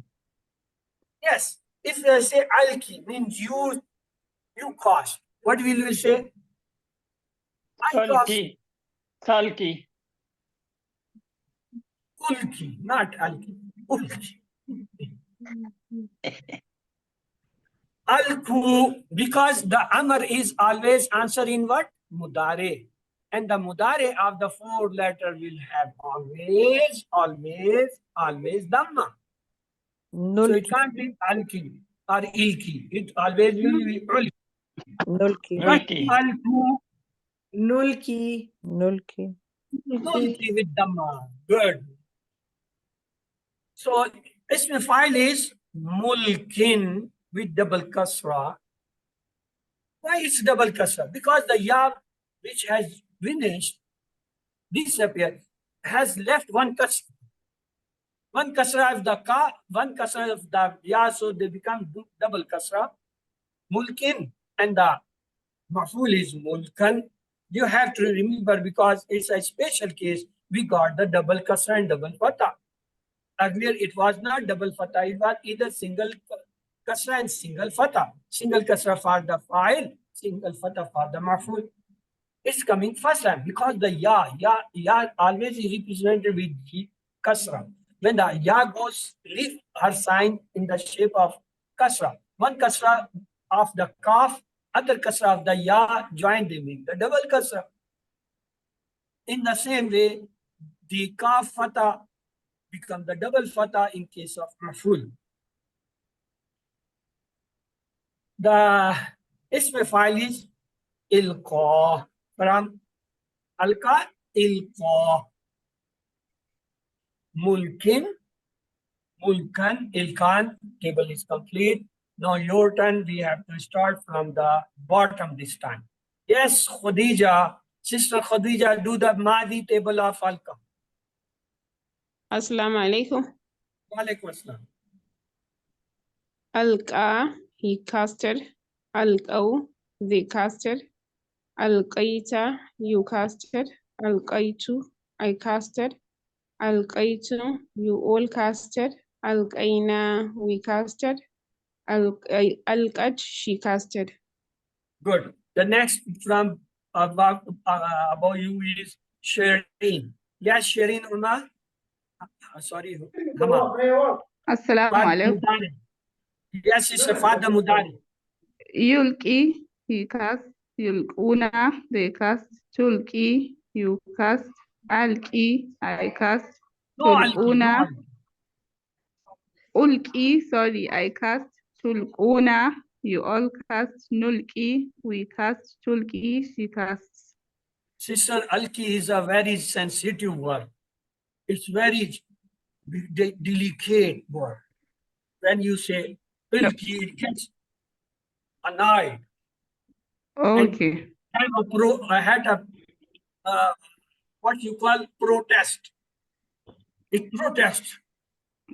Yes, if they say al-ki, means you cost. What will we say? I cost. Salki. Ulki, not alki. Ulki. Alku, because the amr is always answer in what? Mudare. And the mudare of the four letter will have always dhamma. So it can't be alki or ilki. It always will be ulki. Nulki. Alku, Nulki. Nulki. ulki with dhamma. Good. So ism file is mulkin with double kasra. Why it's double kasra? Because the ya which has finished, disappeared, has left one kasra. One kasra of the ka, one kasra of the ya, so they become double kasra. Mulkin, and the maf'ul is mulkan. You have to remember, because it's a special case, we got the double kasra and double fatha. Earlier, it was not double fatha, it was either single kasra and single fatha. Single kasra for the fa'il, single fatha for the maf'ul. It's coming first time because the ya always is represented with kasra. When the ya goes, leave her sign in the shape of kasra. One kasra of the kaf, other kasra of the ya, join them in the double kasra. In the same way, the kaf fatha become the double fatha in case of maf'ul. The ism file is ilqa, from alqa, ilqa. Mulkin, mulkan, ilkan, table is complete. Now your turn, we have to start from the bottom this time. Yes, Khadija, sister Khadija, do the Madi table of alqa. Assalamu alaikum. Wa alaikum assalam. Alqa, he casted. Alqaw, they casted. Alqaita, you casted. Alqaitu, I casted. Alqaitu, you all casted. Alqaina, we casted. Alqat, she casted. Good. The next from about you is Shireen. Yes, Shireen Umar. Sorry, Hama. Assalamu alaikum. Yes, it's a father Mudari. Yulki, he cast. Yulkuna, they cast. Tulki, you cast. Alki, I cast. No, Alki, no, Tulkuna, Alki. Ulki, sorry, I cast. Tulkuna, you all cast. Nulki, we cast. Tulki, she casts. Sister, Alki is a very sensitive word. It's very delicate word. When you say Alki, it gets annoyed. Okay. And I had a what you call protest. It protests.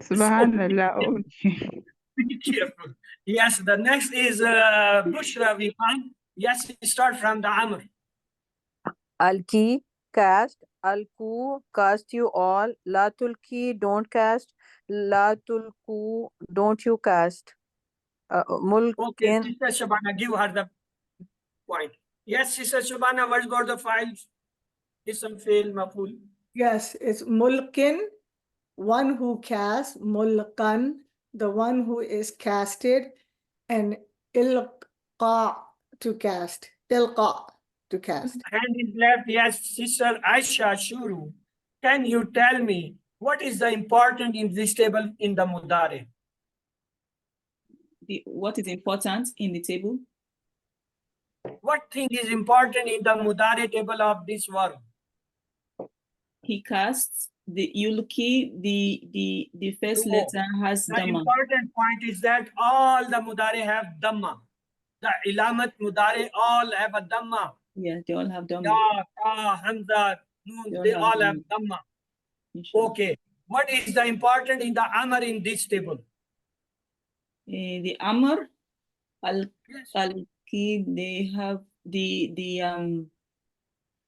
Subhanallah, So, okay. be careful. Yes, the next is Bushra, we find. Yes, start from the Amr. Alki, cast. Alku, cast you all. La tulki, don't cast. La tulku, don't you cast. Okay, Mulkin, Sister Shabana, give her the point. Yes, Sister Shabana, what's got the files? Ism, fail, maful. Yes, it's mulkin, one who casts, mulkan, the one who is casted, and ilqa, to cast. Ilqa, to cast. Hand is left. Yes, Sister Aisha Shuru. Can you tell me what is the important in this table in the Mudare? What is important in the table? What thing is important in the Mudare table of this verb? He casts the Yulki, the first No. letter has The Dhamma. important point is that all the Mudare have Dhamma. The Ilamat Mudare all have a Dhamma. Yeah, they all have Dhamma. Ya, Ta, Hamza, Noon, they all have Dhamma. Okay. What is the important in the Amr in this table? The Amr, Al-Ki, they have the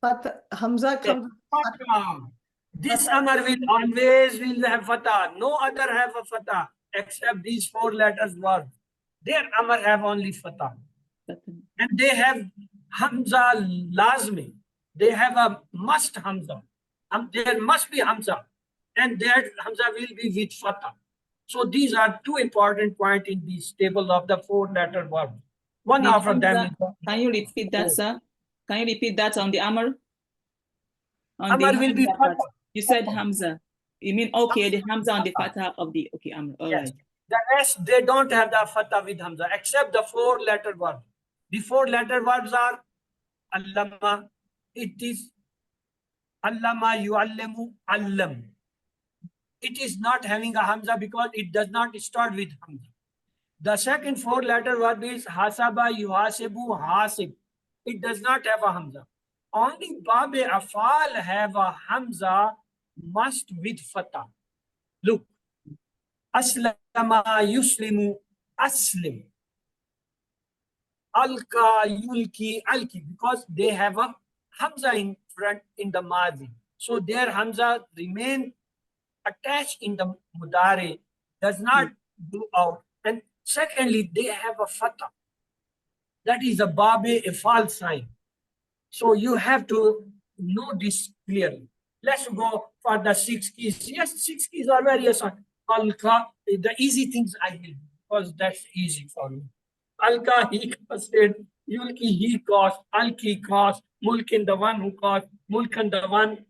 But Hamza comes. Fatah. This Amr will always have Fatah. No other have a Fatah except these four letters words. Their Amr have only Fatah. And they have Hamza Lazmi. They have a must Hamza. There must be Hamza. And that Hamza will be with Fatah. So these are two important points in this table of the four-letter word. One the after Hamza, them. Can you repeat that, sir? Can you repeat that on the Amr? On Amr the will be Hamza part. Fatah. You said Hamza. You mean, okay, the Hamza on the Fatah of the, okay, Amr, all Yes. right. The rest, they don't have the Fatah with Hamza, except the four-letter word. The four-letter words are Allama, it is Allama, Yu'allamu, Allam. It is not having a Hamza because it does not start with Hamza. The second four-letter word is Hasaba, Yuhasibu, Hasib. It does not have a Hamza. Only Babe Afal have a Hamza, must with Fatah. Look. Aslama, Yuslimu, Aslim. Alka, Yulki, Alki, because they have a Hamza in front in the Madi. So their Hamza remain attached in the Mudari, does not go out. And secondly, they have a fatah. That is a babe, a false sign. So you have to know this clearly. Let's go for the 6 keys. Yes, 6 keys are very easy. Alka, the easy things I will do because that's easy for me. Alka, he costed. Yulki, he cost. Alki cost. Mulkin, the one who cost. Mulkan, the one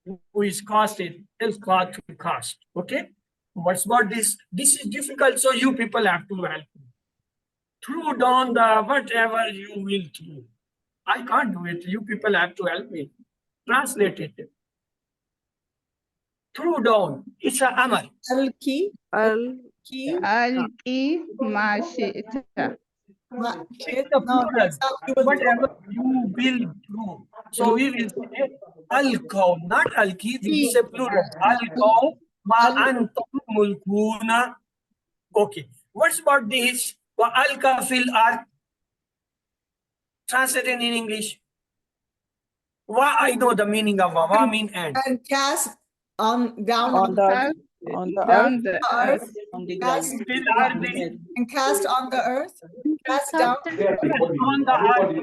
who is costed. Ilka, to cost. Okay? What's about this? This is difficult, so you people have to help me. Throw down the whatever you will throw. I can't do it. You people have to help me. Translate it. Throw down. It's a amal. Alki. Alki. Alki ma shi'ta. It's a plural. Whatever you will throw. So we will say alqaw, not alki. We will say plural. Alqaw ma antum mulkuna. Okay. What's about this? Wa alka fil ard. Translate in English. Wa, I know the meaning of wa mean and. And cast down On the earth. Down the earth. earth. On the ground. Fil On the ardi. earth. And cast on the earth. Cast down. On the earth.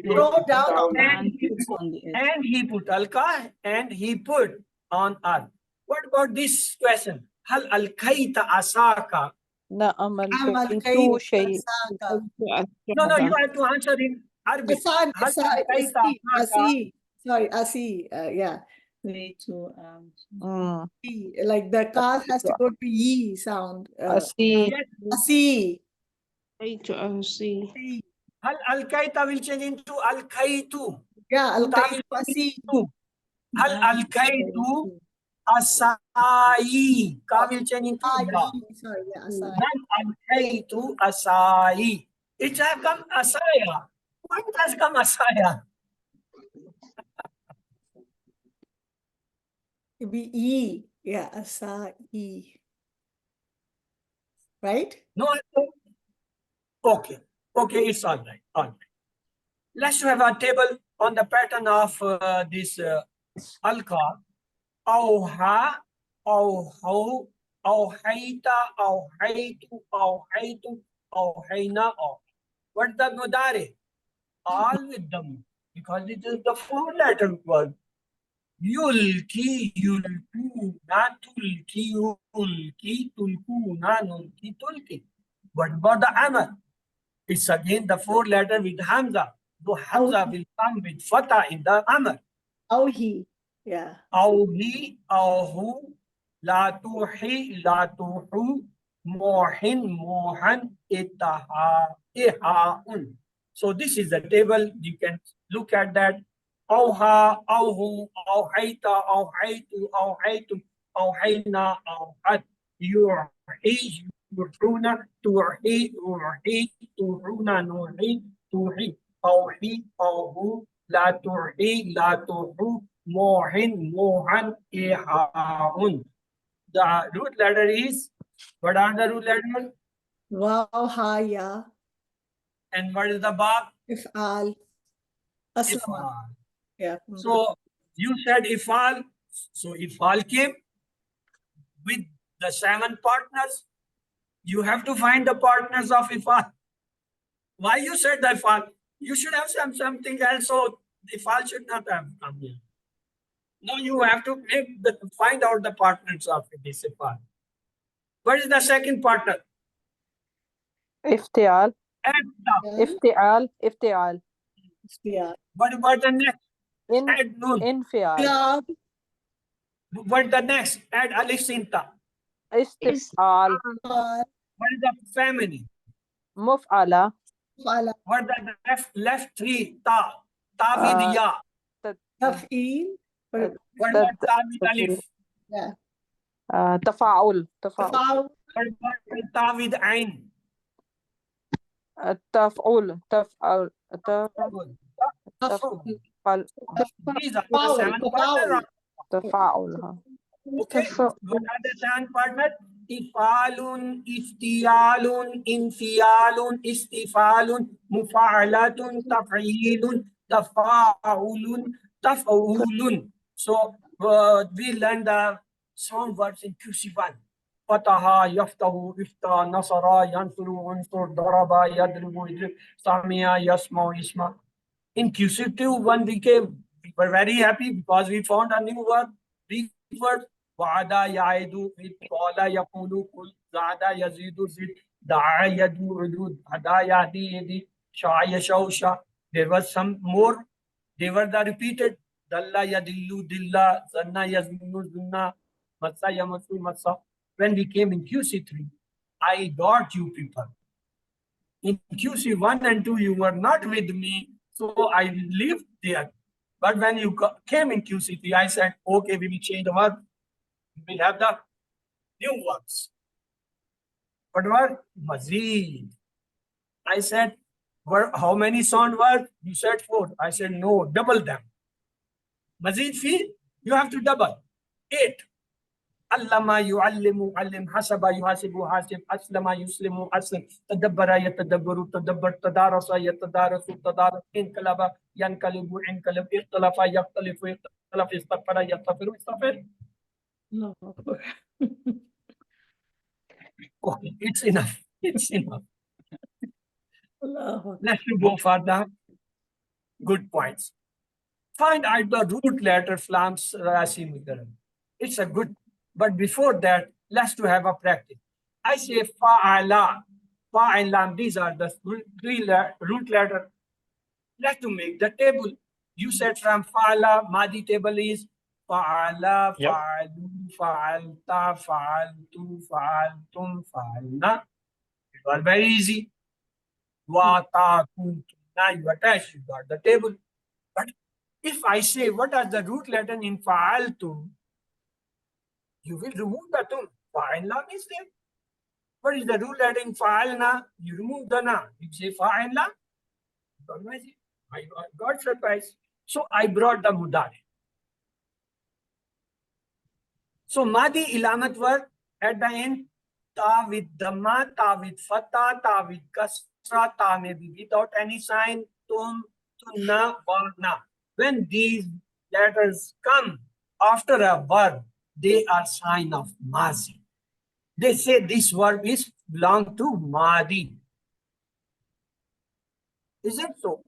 Throw down on the And put on the earth. And he put alka and he put on earth. What about this question? Hal alkaita asaka? نعم عمل الكيت كيف شيء أساك. No, you have to answer in Arabic. Asan, Hal alkaita asaka? Asi. Sorry, Asi. Yeah. Way to E, like the kaf has to go to ye sound. أسي Yes. Asi. see. Hal alkaita will change into alkaitu. Yeah, al Ta will change Asi. into hal alkaitu asai. Ka will change into ya. Sorry, yeah, asai. Hal alkaitu asai. It has come asaya. What has come asaya? It'd be E. Yeah, asai. Right? No. Okay. Okay, it's all right. All right. Let's have a table on the pattern of this alka. Auha, auhu, auhaita, auhaitu, auhaitu, auhaina, au. What's the mudare? All with them. Because it is the 4-letter word. Yulki, yulku, natulki, ulki, tulku, nanulki, tulki. What about the amal? It's again the 4-letter with Hamza. So Hamza will come with fatah in the amal. Auhi. Yeah. Auhi, auhu, la tuhi, la tuhu, mohin, mohan, itaha, ihaun. So this is the table. You can look at that. Auha, auhu, auhaita, auhaitu, auhaitu, auhaina, auhat, yuhi, yuhruna, tuhi, urhi, tuhruna, nuhi, tuhi, auhi, auhu, la tuhi, la tuhu, mohin, mohan, ihaun. The root letter is, what are the root letters? Wow, ha, ya. And what is the ba? If'al. Aslama. Ifal. Yeah. So you said ifal. So ifal came with the 7 partners. You have to find the partners of ifal. Why you said the ifal? You should have something else. So ifal should not have come here. No, you have to find out the partners of this ifal. What is the second partner? افتعال Efta. افتعال افتعال Yeah. What about the next? إن Add nun. انفعال Club. What the next? Add alif sinta. استفعال What is the feminine? مفعلة Fala. What the left 3? Ta. Ta with ya. Taf'il. What about ta with alif? Yeah. تفاعل تفاعل Tafa'ul. What about ta with ain? تفعول تفعل Tafa'ul. تفعل These are the 7 partners. تفاعل Okay. What are the 7 partners? Ifalun, iftiyalun, infiyalun, istifalun, mufa'alatun, taf'ilun, tafa'ulun, tafa'ulun. So we learned the sound words in QC1. Fataha, yaftahu, ifta, nasara, yansuru, unsur, daraba, yadrubu, idrib, samia, yasma, isma. In QC2, when we came, we were very happy because we found a new word, big word. Wa'ada, ya'idu, qala, yaqulu, kul, zada, yazidu, zid, da'a, yadu, udud, hada, yahdi, yadi, sha, yashaw, sha. There was some more. They were the repeated. Dalla, yadillu, dilla, zanna, yazminu, zunna, matsa, yamasu, matsa. When we came in QC3, I got you people. In QC1 and 2, you were not with me, so I lived there. But when you came in QC3, I said, okay, we will change the word. We will have the new words. What word? Mazid. I said, how many sound words? You said 4. I said, no, double them. Mazid fi, you have to double. 8. Allama yu'allimu allim, hasaba yuhasibu hasib, aslama yuslimu aslim, tadabbara yatadabbaru tadabbar, tadarasa yatadarasu tadaras, inqalaba yanqalibu inqalab, ikhtalafa yakhtalifu ikhtalaf, istaghfara yastaghfiru istaghfir. Allahu Akbar. Okay, it's enough. It's enough. Allahu Akbar. Let's go for the good points. Find out the root letter flams rasi mudara. It's a good, but before that, let's to have a practice. I say fa'ala, fa'ala, these are the three root letter. Let's to make the table. You said from fa'ala, Madi table is fa'ala, fa'alu, fa'alta, fa'altu, fa'altum, fa'alna. It was very easy. Wa, ta, kun, now you attach, you got the table. But if I say, what are the root letter in fa'altu? You will remove the tun. Fa'alna is there. What is the root letter in fa'alna? You remove the na. You say fa'alna. I got surprised. So I brought the mudari. So Madi ilamat word at the end, ta with dhamma, ta with fatha, ta with kasra, ta may be without any sign, tum, tunna, varna. When these letters come after a verb, they are sign of Mazi. They say this verb is belong to Madi. Is it so?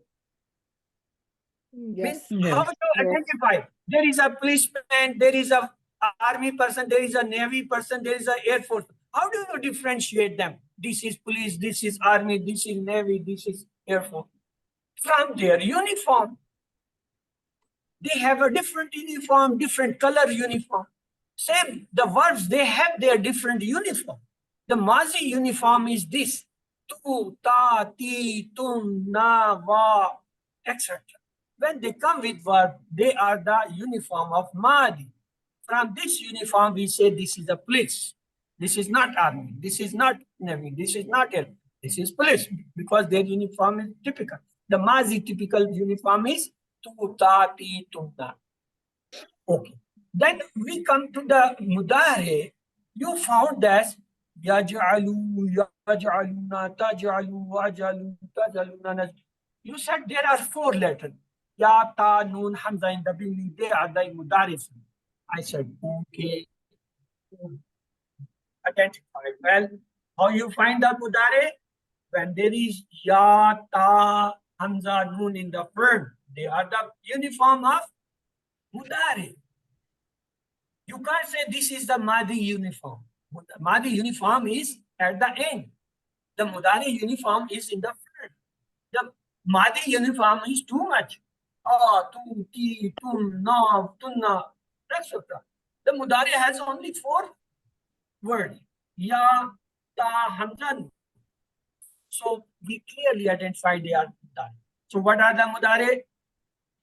Yes. How to identify? There is a policeman, there is a army person, there is a navy person, there is a air force. How do you differentiate them? This is police, this is army, this is navy, this is air force. From their uniform. They have a different uniform, different color uniform. Same, the verbs, they have their different uniform. The Mazi uniform is this. Tu, ta, ti, tum, na, va, etc. When they come with verb, they are the uniform of Madi. From this uniform, we say this is a police. This is not army. This is not navy. This is not air. This is police because their uniform is typical. The Mazi typical uniform is tu, ta, ti, tum, na. Okay. Then we come to the Mudare. You found that yaj'alu, yaj'aluna, taj'alu, waj'alu, taj'aluna. You said there are 4 letters. Ya, ta, nun, hamza in the beginning. They are the Mudaris. I said, okay. Identify. Well, how you find the Mudare? When there is ya, ta, hamza, nun in the front, they are the uniform of Mudare. You can't say this is the Madi uniform. The Madi uniform is at the end. The Mudari uniform is in the front. The Madi uniform is too much. Ah, tu, ti, tum, na, tunna, etc. The Mudari has only 4 words. Ya, ta, hamza. So we clearly identify they are Mudari. So what are the Mudari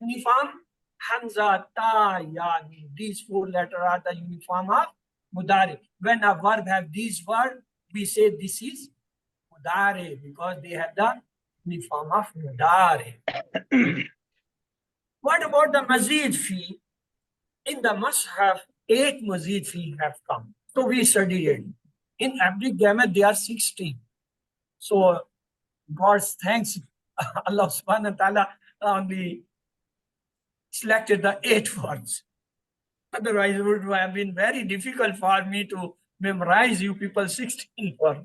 uniform? Hamza, ta, ya, these 4 letters are the uniform of Mudari. When a verb have these words, we say this is Mudari because they have the uniform of Mudari. What about the Mazid fi? In the Mashaf, 8 Mazid fi have come. So we studied it. In every gamma, there are 16. So God's thanks, Allah subhanahu wa ta'ala only selected the 8 words. Otherwise, it would have been very difficult for me to memorize you people 16 words.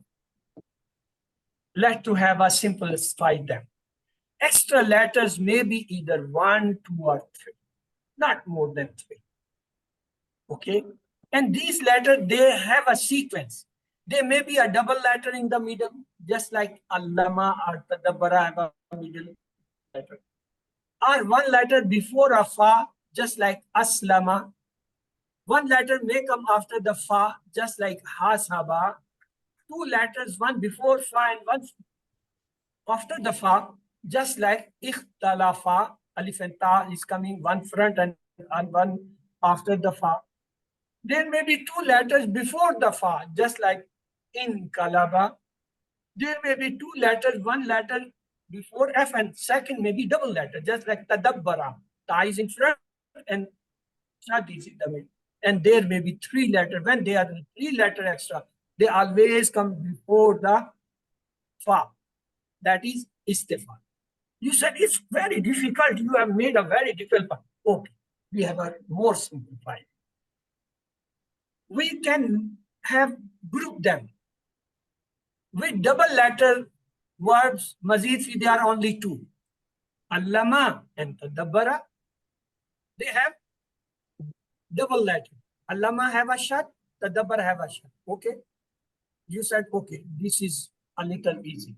Let to have a simplify them. Extra letters may be either 1, 2, or 3, not more than 3. Okay? And these letters, they have a sequence. There may be a double letter in the middle, just like allama or tadabbara have a middle letter. Or one letter before a fa, just like aslama. One letter may come after the fa, just like hasaba. 2 letters, one before fa and one after the fa, just like ikhtalafa. Alif and ta is coming one front and one after the fa. There may be 2 letters before the fa, just like in kalaba. There may be 2 letters, one letter before F and second may be double letter, just like tadabbara. Ta is in front and shad is in the middle. And there may be 3 letters. When they are 3 letter extra, they always come before the fa. That is istifa. You said it's very difficult. You have made a very difficult part. Okay, we have a more simplified. We can have group them. With double letter words, mazid fi, there are only 2. Allama and tadabbara, they have double letter. Allama have a shad, tadabbara have a shad. Okay? You said, okay, this is a little easy.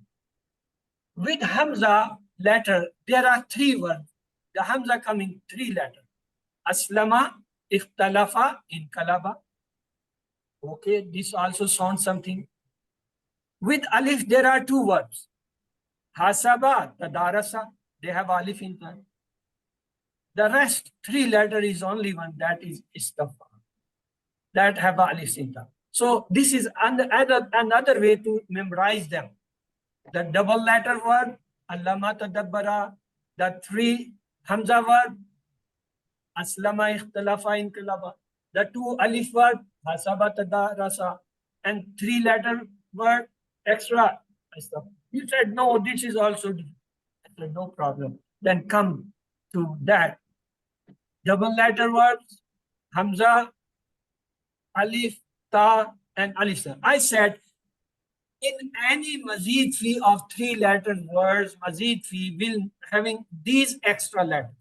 With Hamza letter, there are 3 words. The Hamza coming 3 letters. Aslama, ikhtalafa, inkalaba. Okay, this also sounds something. With alif, there are 2 words. Hasaba, tadarasa, they have alif in time. The rest 3 letter is only one, that is istafa. That have alif in time. So this is another way to memorize them. The double letter word, allama tadabbara, the 3 hamza word, aslama ikhtalafa inqilaba, the 2 alif word, hasaba tadarasa, and 3 letter word extra. You said no, this is also different. I said no problem. Then come to that. Double letter words, hamza, alif, ta, and alif. I said in any mazid fi of 3 letter words, mazid fi will having these extra letters.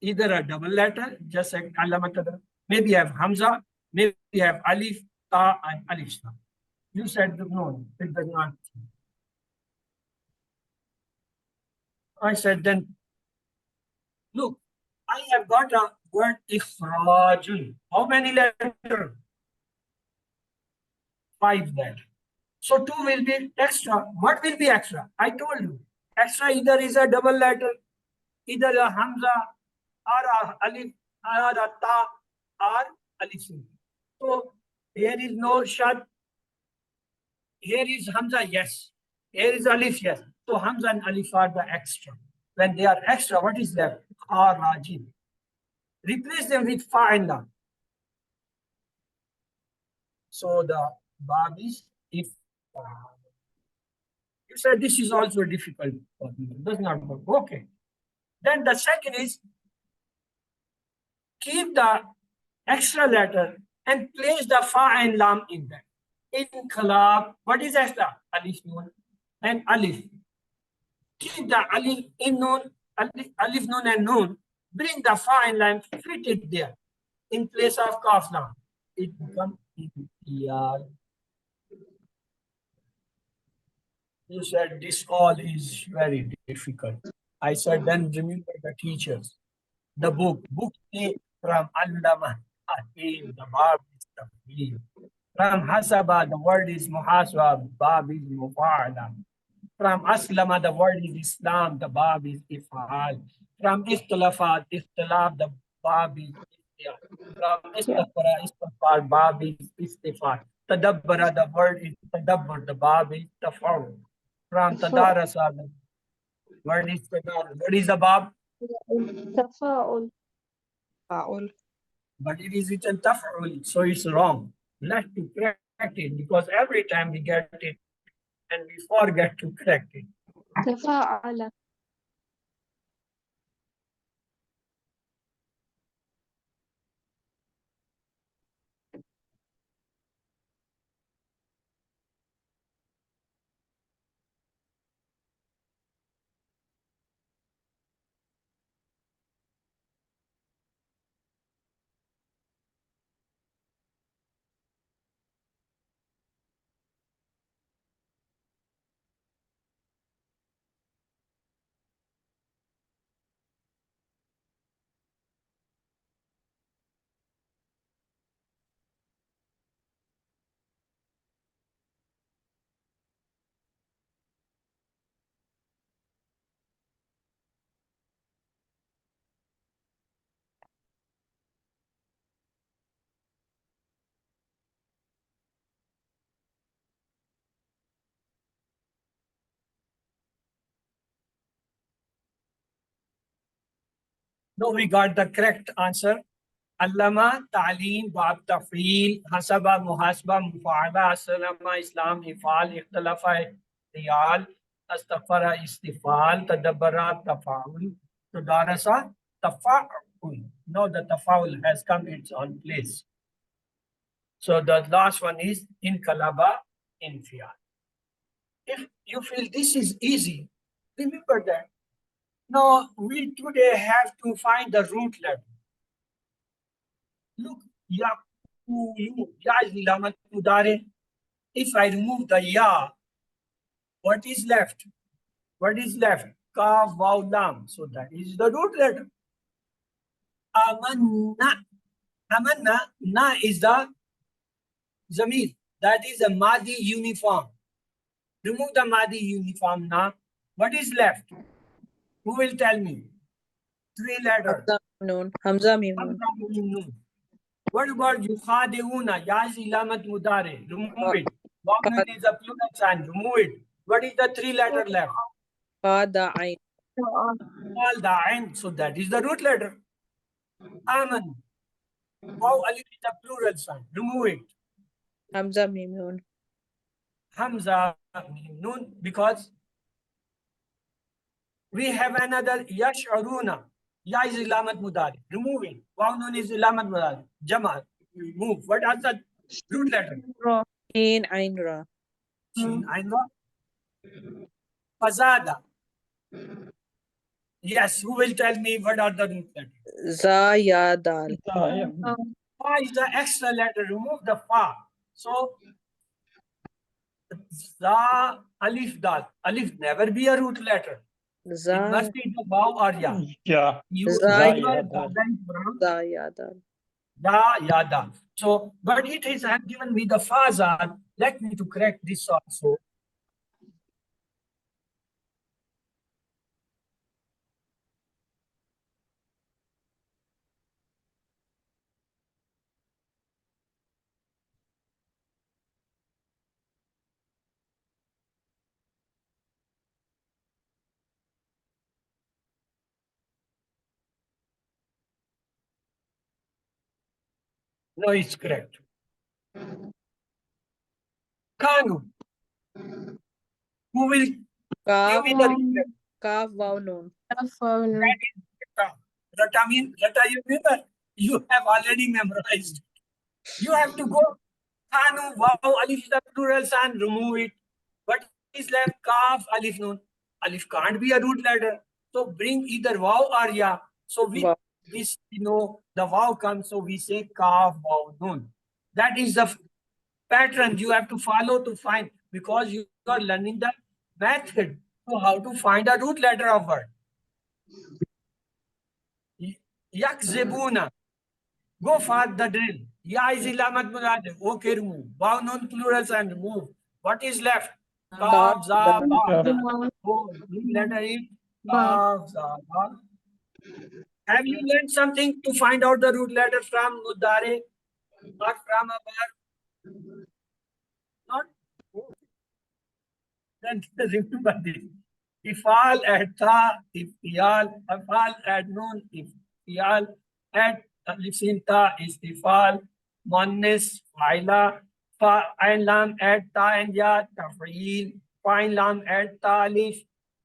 Either a double letter, just like allama, maybe have hamza, maybe have alif, ta, and alif. You said no, it does not. I said then, look, I have got a word ikhrajun. How many letters? 5 letters. So 2 will be extra. What will be extra? I told you. Extra either is a double letter, either a hamza, or a alif, or a ta, or alif. So here is no shad. Here is hamza, yes. Here is alif, yes. So hamza and alif are the extra. When they are extra, what is left? Kharajin. Replace them with fa and lam. So the bab is if. You said this is also difficult for me. Does not work. Okay. Then the second is keep the extra letter and place the fa and lam in them. In khalab, what is extra? Alif, nun, and alif. Keep the alif in nun, alif, nun, and nun. Bring the fa and lam, fit it there in place of kaf lam. It becomes iyal. You said this all is very difficult. I said then remember the teachers, the book A from Allama Hakim, the Bab is Tafhim. From Hasaba, the word is Muhasaba, Bab is Mufa'ala. From Aslama, the word is Islam, the Bab is Ifa'al. From Ikhtilafat, Ikhtilaf, the Bab is Ikhtilaf. From Istafar, Bab is Istifar. Tadabbara, the word is Tadabbur, the Bab is Tafawul. From Tadarasa, the word is Tadar. What is the Bab? Tafa'ul. But it is written Taf'ul, so it's wrong. Not to correct it, because every time we get it and we forget to correct it. Tafa'ala. No, we got the correct answer. Allama, Ta'lim, Bab Tafeel, Hasaba, Muhasba, Mufa'ala, Asalama, Islam, Ifal, Ikhtalafa, Riyal, Astafara, Istifal, Tadabbara, Tafa'ul, Tudarasa, Tafa'ul. Now the Tafa'ul has come its own place. So the last one is Inkalaba, Infial. If you feel this is easy, remember that. Now we today have to find the root letter. Look, ya, ya is lamat mudare. If I remove the ya, what is left? What is left? Kaf, waw, lam. So that is the root letter. Amanna. Amanna, na is the zamir. That is a madi uniform. Remove the madi uniform na. What is left? Who will tell me? 3 letters. Hamza Mim Noon. Hamza, mim, noon. What about yukhadiuna? Ya is ilamat mudare. Remove it. Waw is a plural sign. Remove it. What is the 3 letter left? Fa Da Ain. Al da'in. So that is the root letter. Aman. Waw alif is a plural sign. Remove it. Hamza Mim Noon. Hamza mim, noon, because we have another yash'uruna. Ya is ilamat mudari. Remove it. Waw noon is ilamat mudari. Jama. Remove. What are the root letter? Shin Ain Ra. Shin ain ra. Fazada. Yes, who will tell me what are the root letters? Za Ya Dal. Fa is the extra letter. Remove the fa. So za alif dal. Alif never be a root letter. It Za must be the waw or ya. Ya. You Za Ya dal. Za Ya Dal. Da ya da. So, but it has given me the fazad. Let me to correct this also. No, it's correct. Kanu. Who will give Kaf me the root letter? Kaf Waw Noon. Rata mean, Rata, you remember? You have already memorized. You have to go. Kanu, waw, alif is the plural sign, remove it. What is left? Kaf, alif, noon. Alif can't be a root letter. So bring either waw or ya. So with Waw. this, you know, the waw comes, so we say kaf, waw, noon. That is the pattern you have to follow to find, because you are learning the method. So how to find a root letter of word. Yakzebuna. Go for the drill. Ya is ilamat murad. Okay, remove. Waw non plural and remove. What is left? Kaf, za, ba. Oh, letter is kaf, za, ba. Have you learned something to find out the root letter from mudare or from a verb? Not? Then remember this. Ifal at ta, ifal, afal at noon, ifal at listen ta is ifal, monnes, faila, fa and lam at ta and ya, tafreel, fa and lam at ta alif,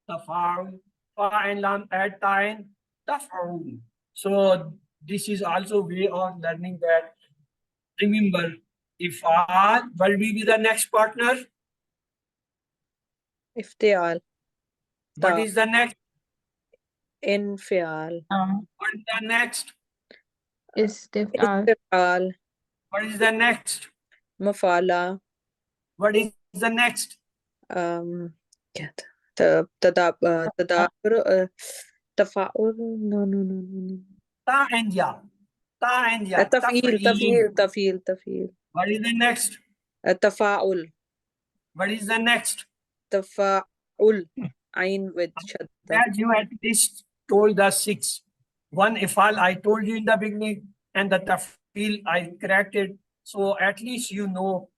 tafaul, fa and lam at ta and tafaul. So this is also way of learning that. Remember, ifal, what will be the next partner? Iftial. What is the next? Infial. What is the next? Istifal. Istifal. What is the next? Mufala. What is the next? क्या था तदाब्बर तफाउल no Ta and ya. Ta and ya. tafeel Tafreel. What is the next? tafaul What is the next? tafaul ain with shadda. That you at least told the 6. One ifal I told you in the beginning, and the tafil I corrected. So at least you know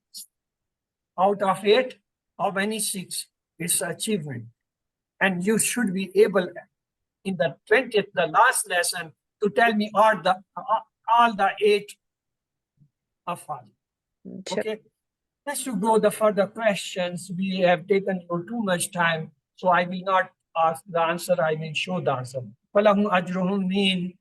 out of 8, how many 6? It's achievement. And you should be able in the 20th, the last lesson, to tell me all the 8 afal. Okay. Let's go the further questions. We have taken you too much time, so I will not ask the answer. I will show the answer. Falahum ajruhum mean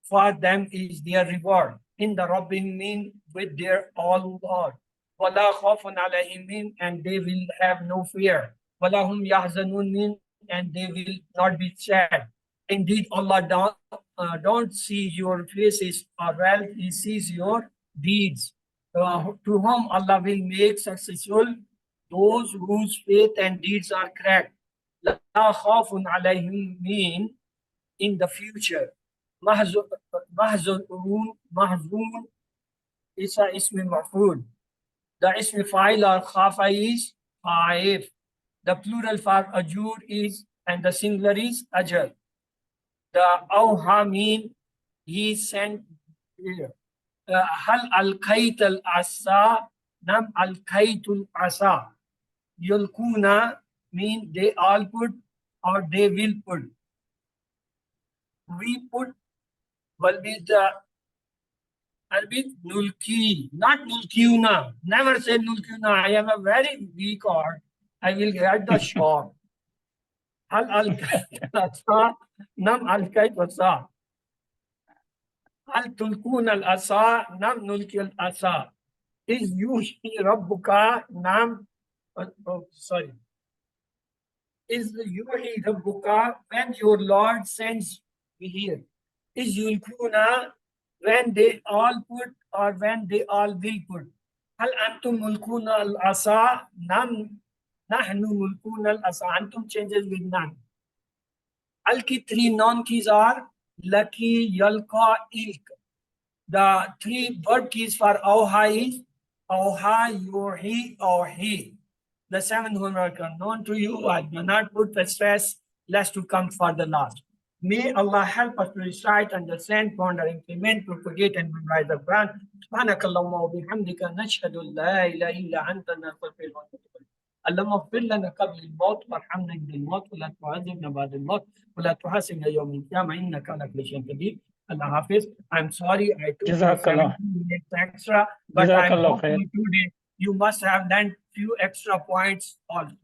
for them is their reward. In the Rabbim mean with their all Lord. Wala khawfun alayhim mean and they will have no fear. Walahum yahzanun mean and they will not be sad. Indeed, Allah don't see your faces, or well, He sees your deeds. To whom Allah will make successful those whose faith and deeds are correct. La khawfun alayhim mean in the future. Mahzun is a ismi maf'ul. The ismi fa'il or khafa is fa'if. The plural for ajur is, and the singular is ajr. The awha mean he sent here. Hal al-kayt al-asa, nam al-kaytul asa. Yulkuna mean they all put or they will put. We put will be the Arabic nulki, not nulkiuna. Never say nulkiuna. I am a very weak art. I will get the shock. Hal al-kayt al-asa, nam al-kayt al-asa. Hal tulkun al-asa, nam nulki al-asa. Is yuhi rabbuka nam, sorry. Is yuhi rabbuka when your Lord sends me here. Is yulkuna when they all put or when they all will put. Hal antum mulkuna al-asa, nam nahnu mulkuna al-asa. Antum changes with nam. Al-ki 3 non-keys are laki, yalqa, ilk. The 3 verb keys for awha is awha, yuhi, or he. The 7th homework unknown to you. I do not put the stress, lest to come for the last. May Allah help us to recite, understand, ponder, implement, propagate, and memorize the Quran. Subhanakallahumma wa bihamdika nashhadu la ilaha illa anta nastaghfiruka wa natubu ilayk. اللهم اغفر لنا قبل الموت وارحمنا عند الموت ولا تعذبنا بعد الموت ولا تحاسبنا يوم القيامة إنك على كل شيء قدير. Allah Hafiz. I'm sorry I took 17 minutes extra, but I'm hoping today you must have learned few extra points also.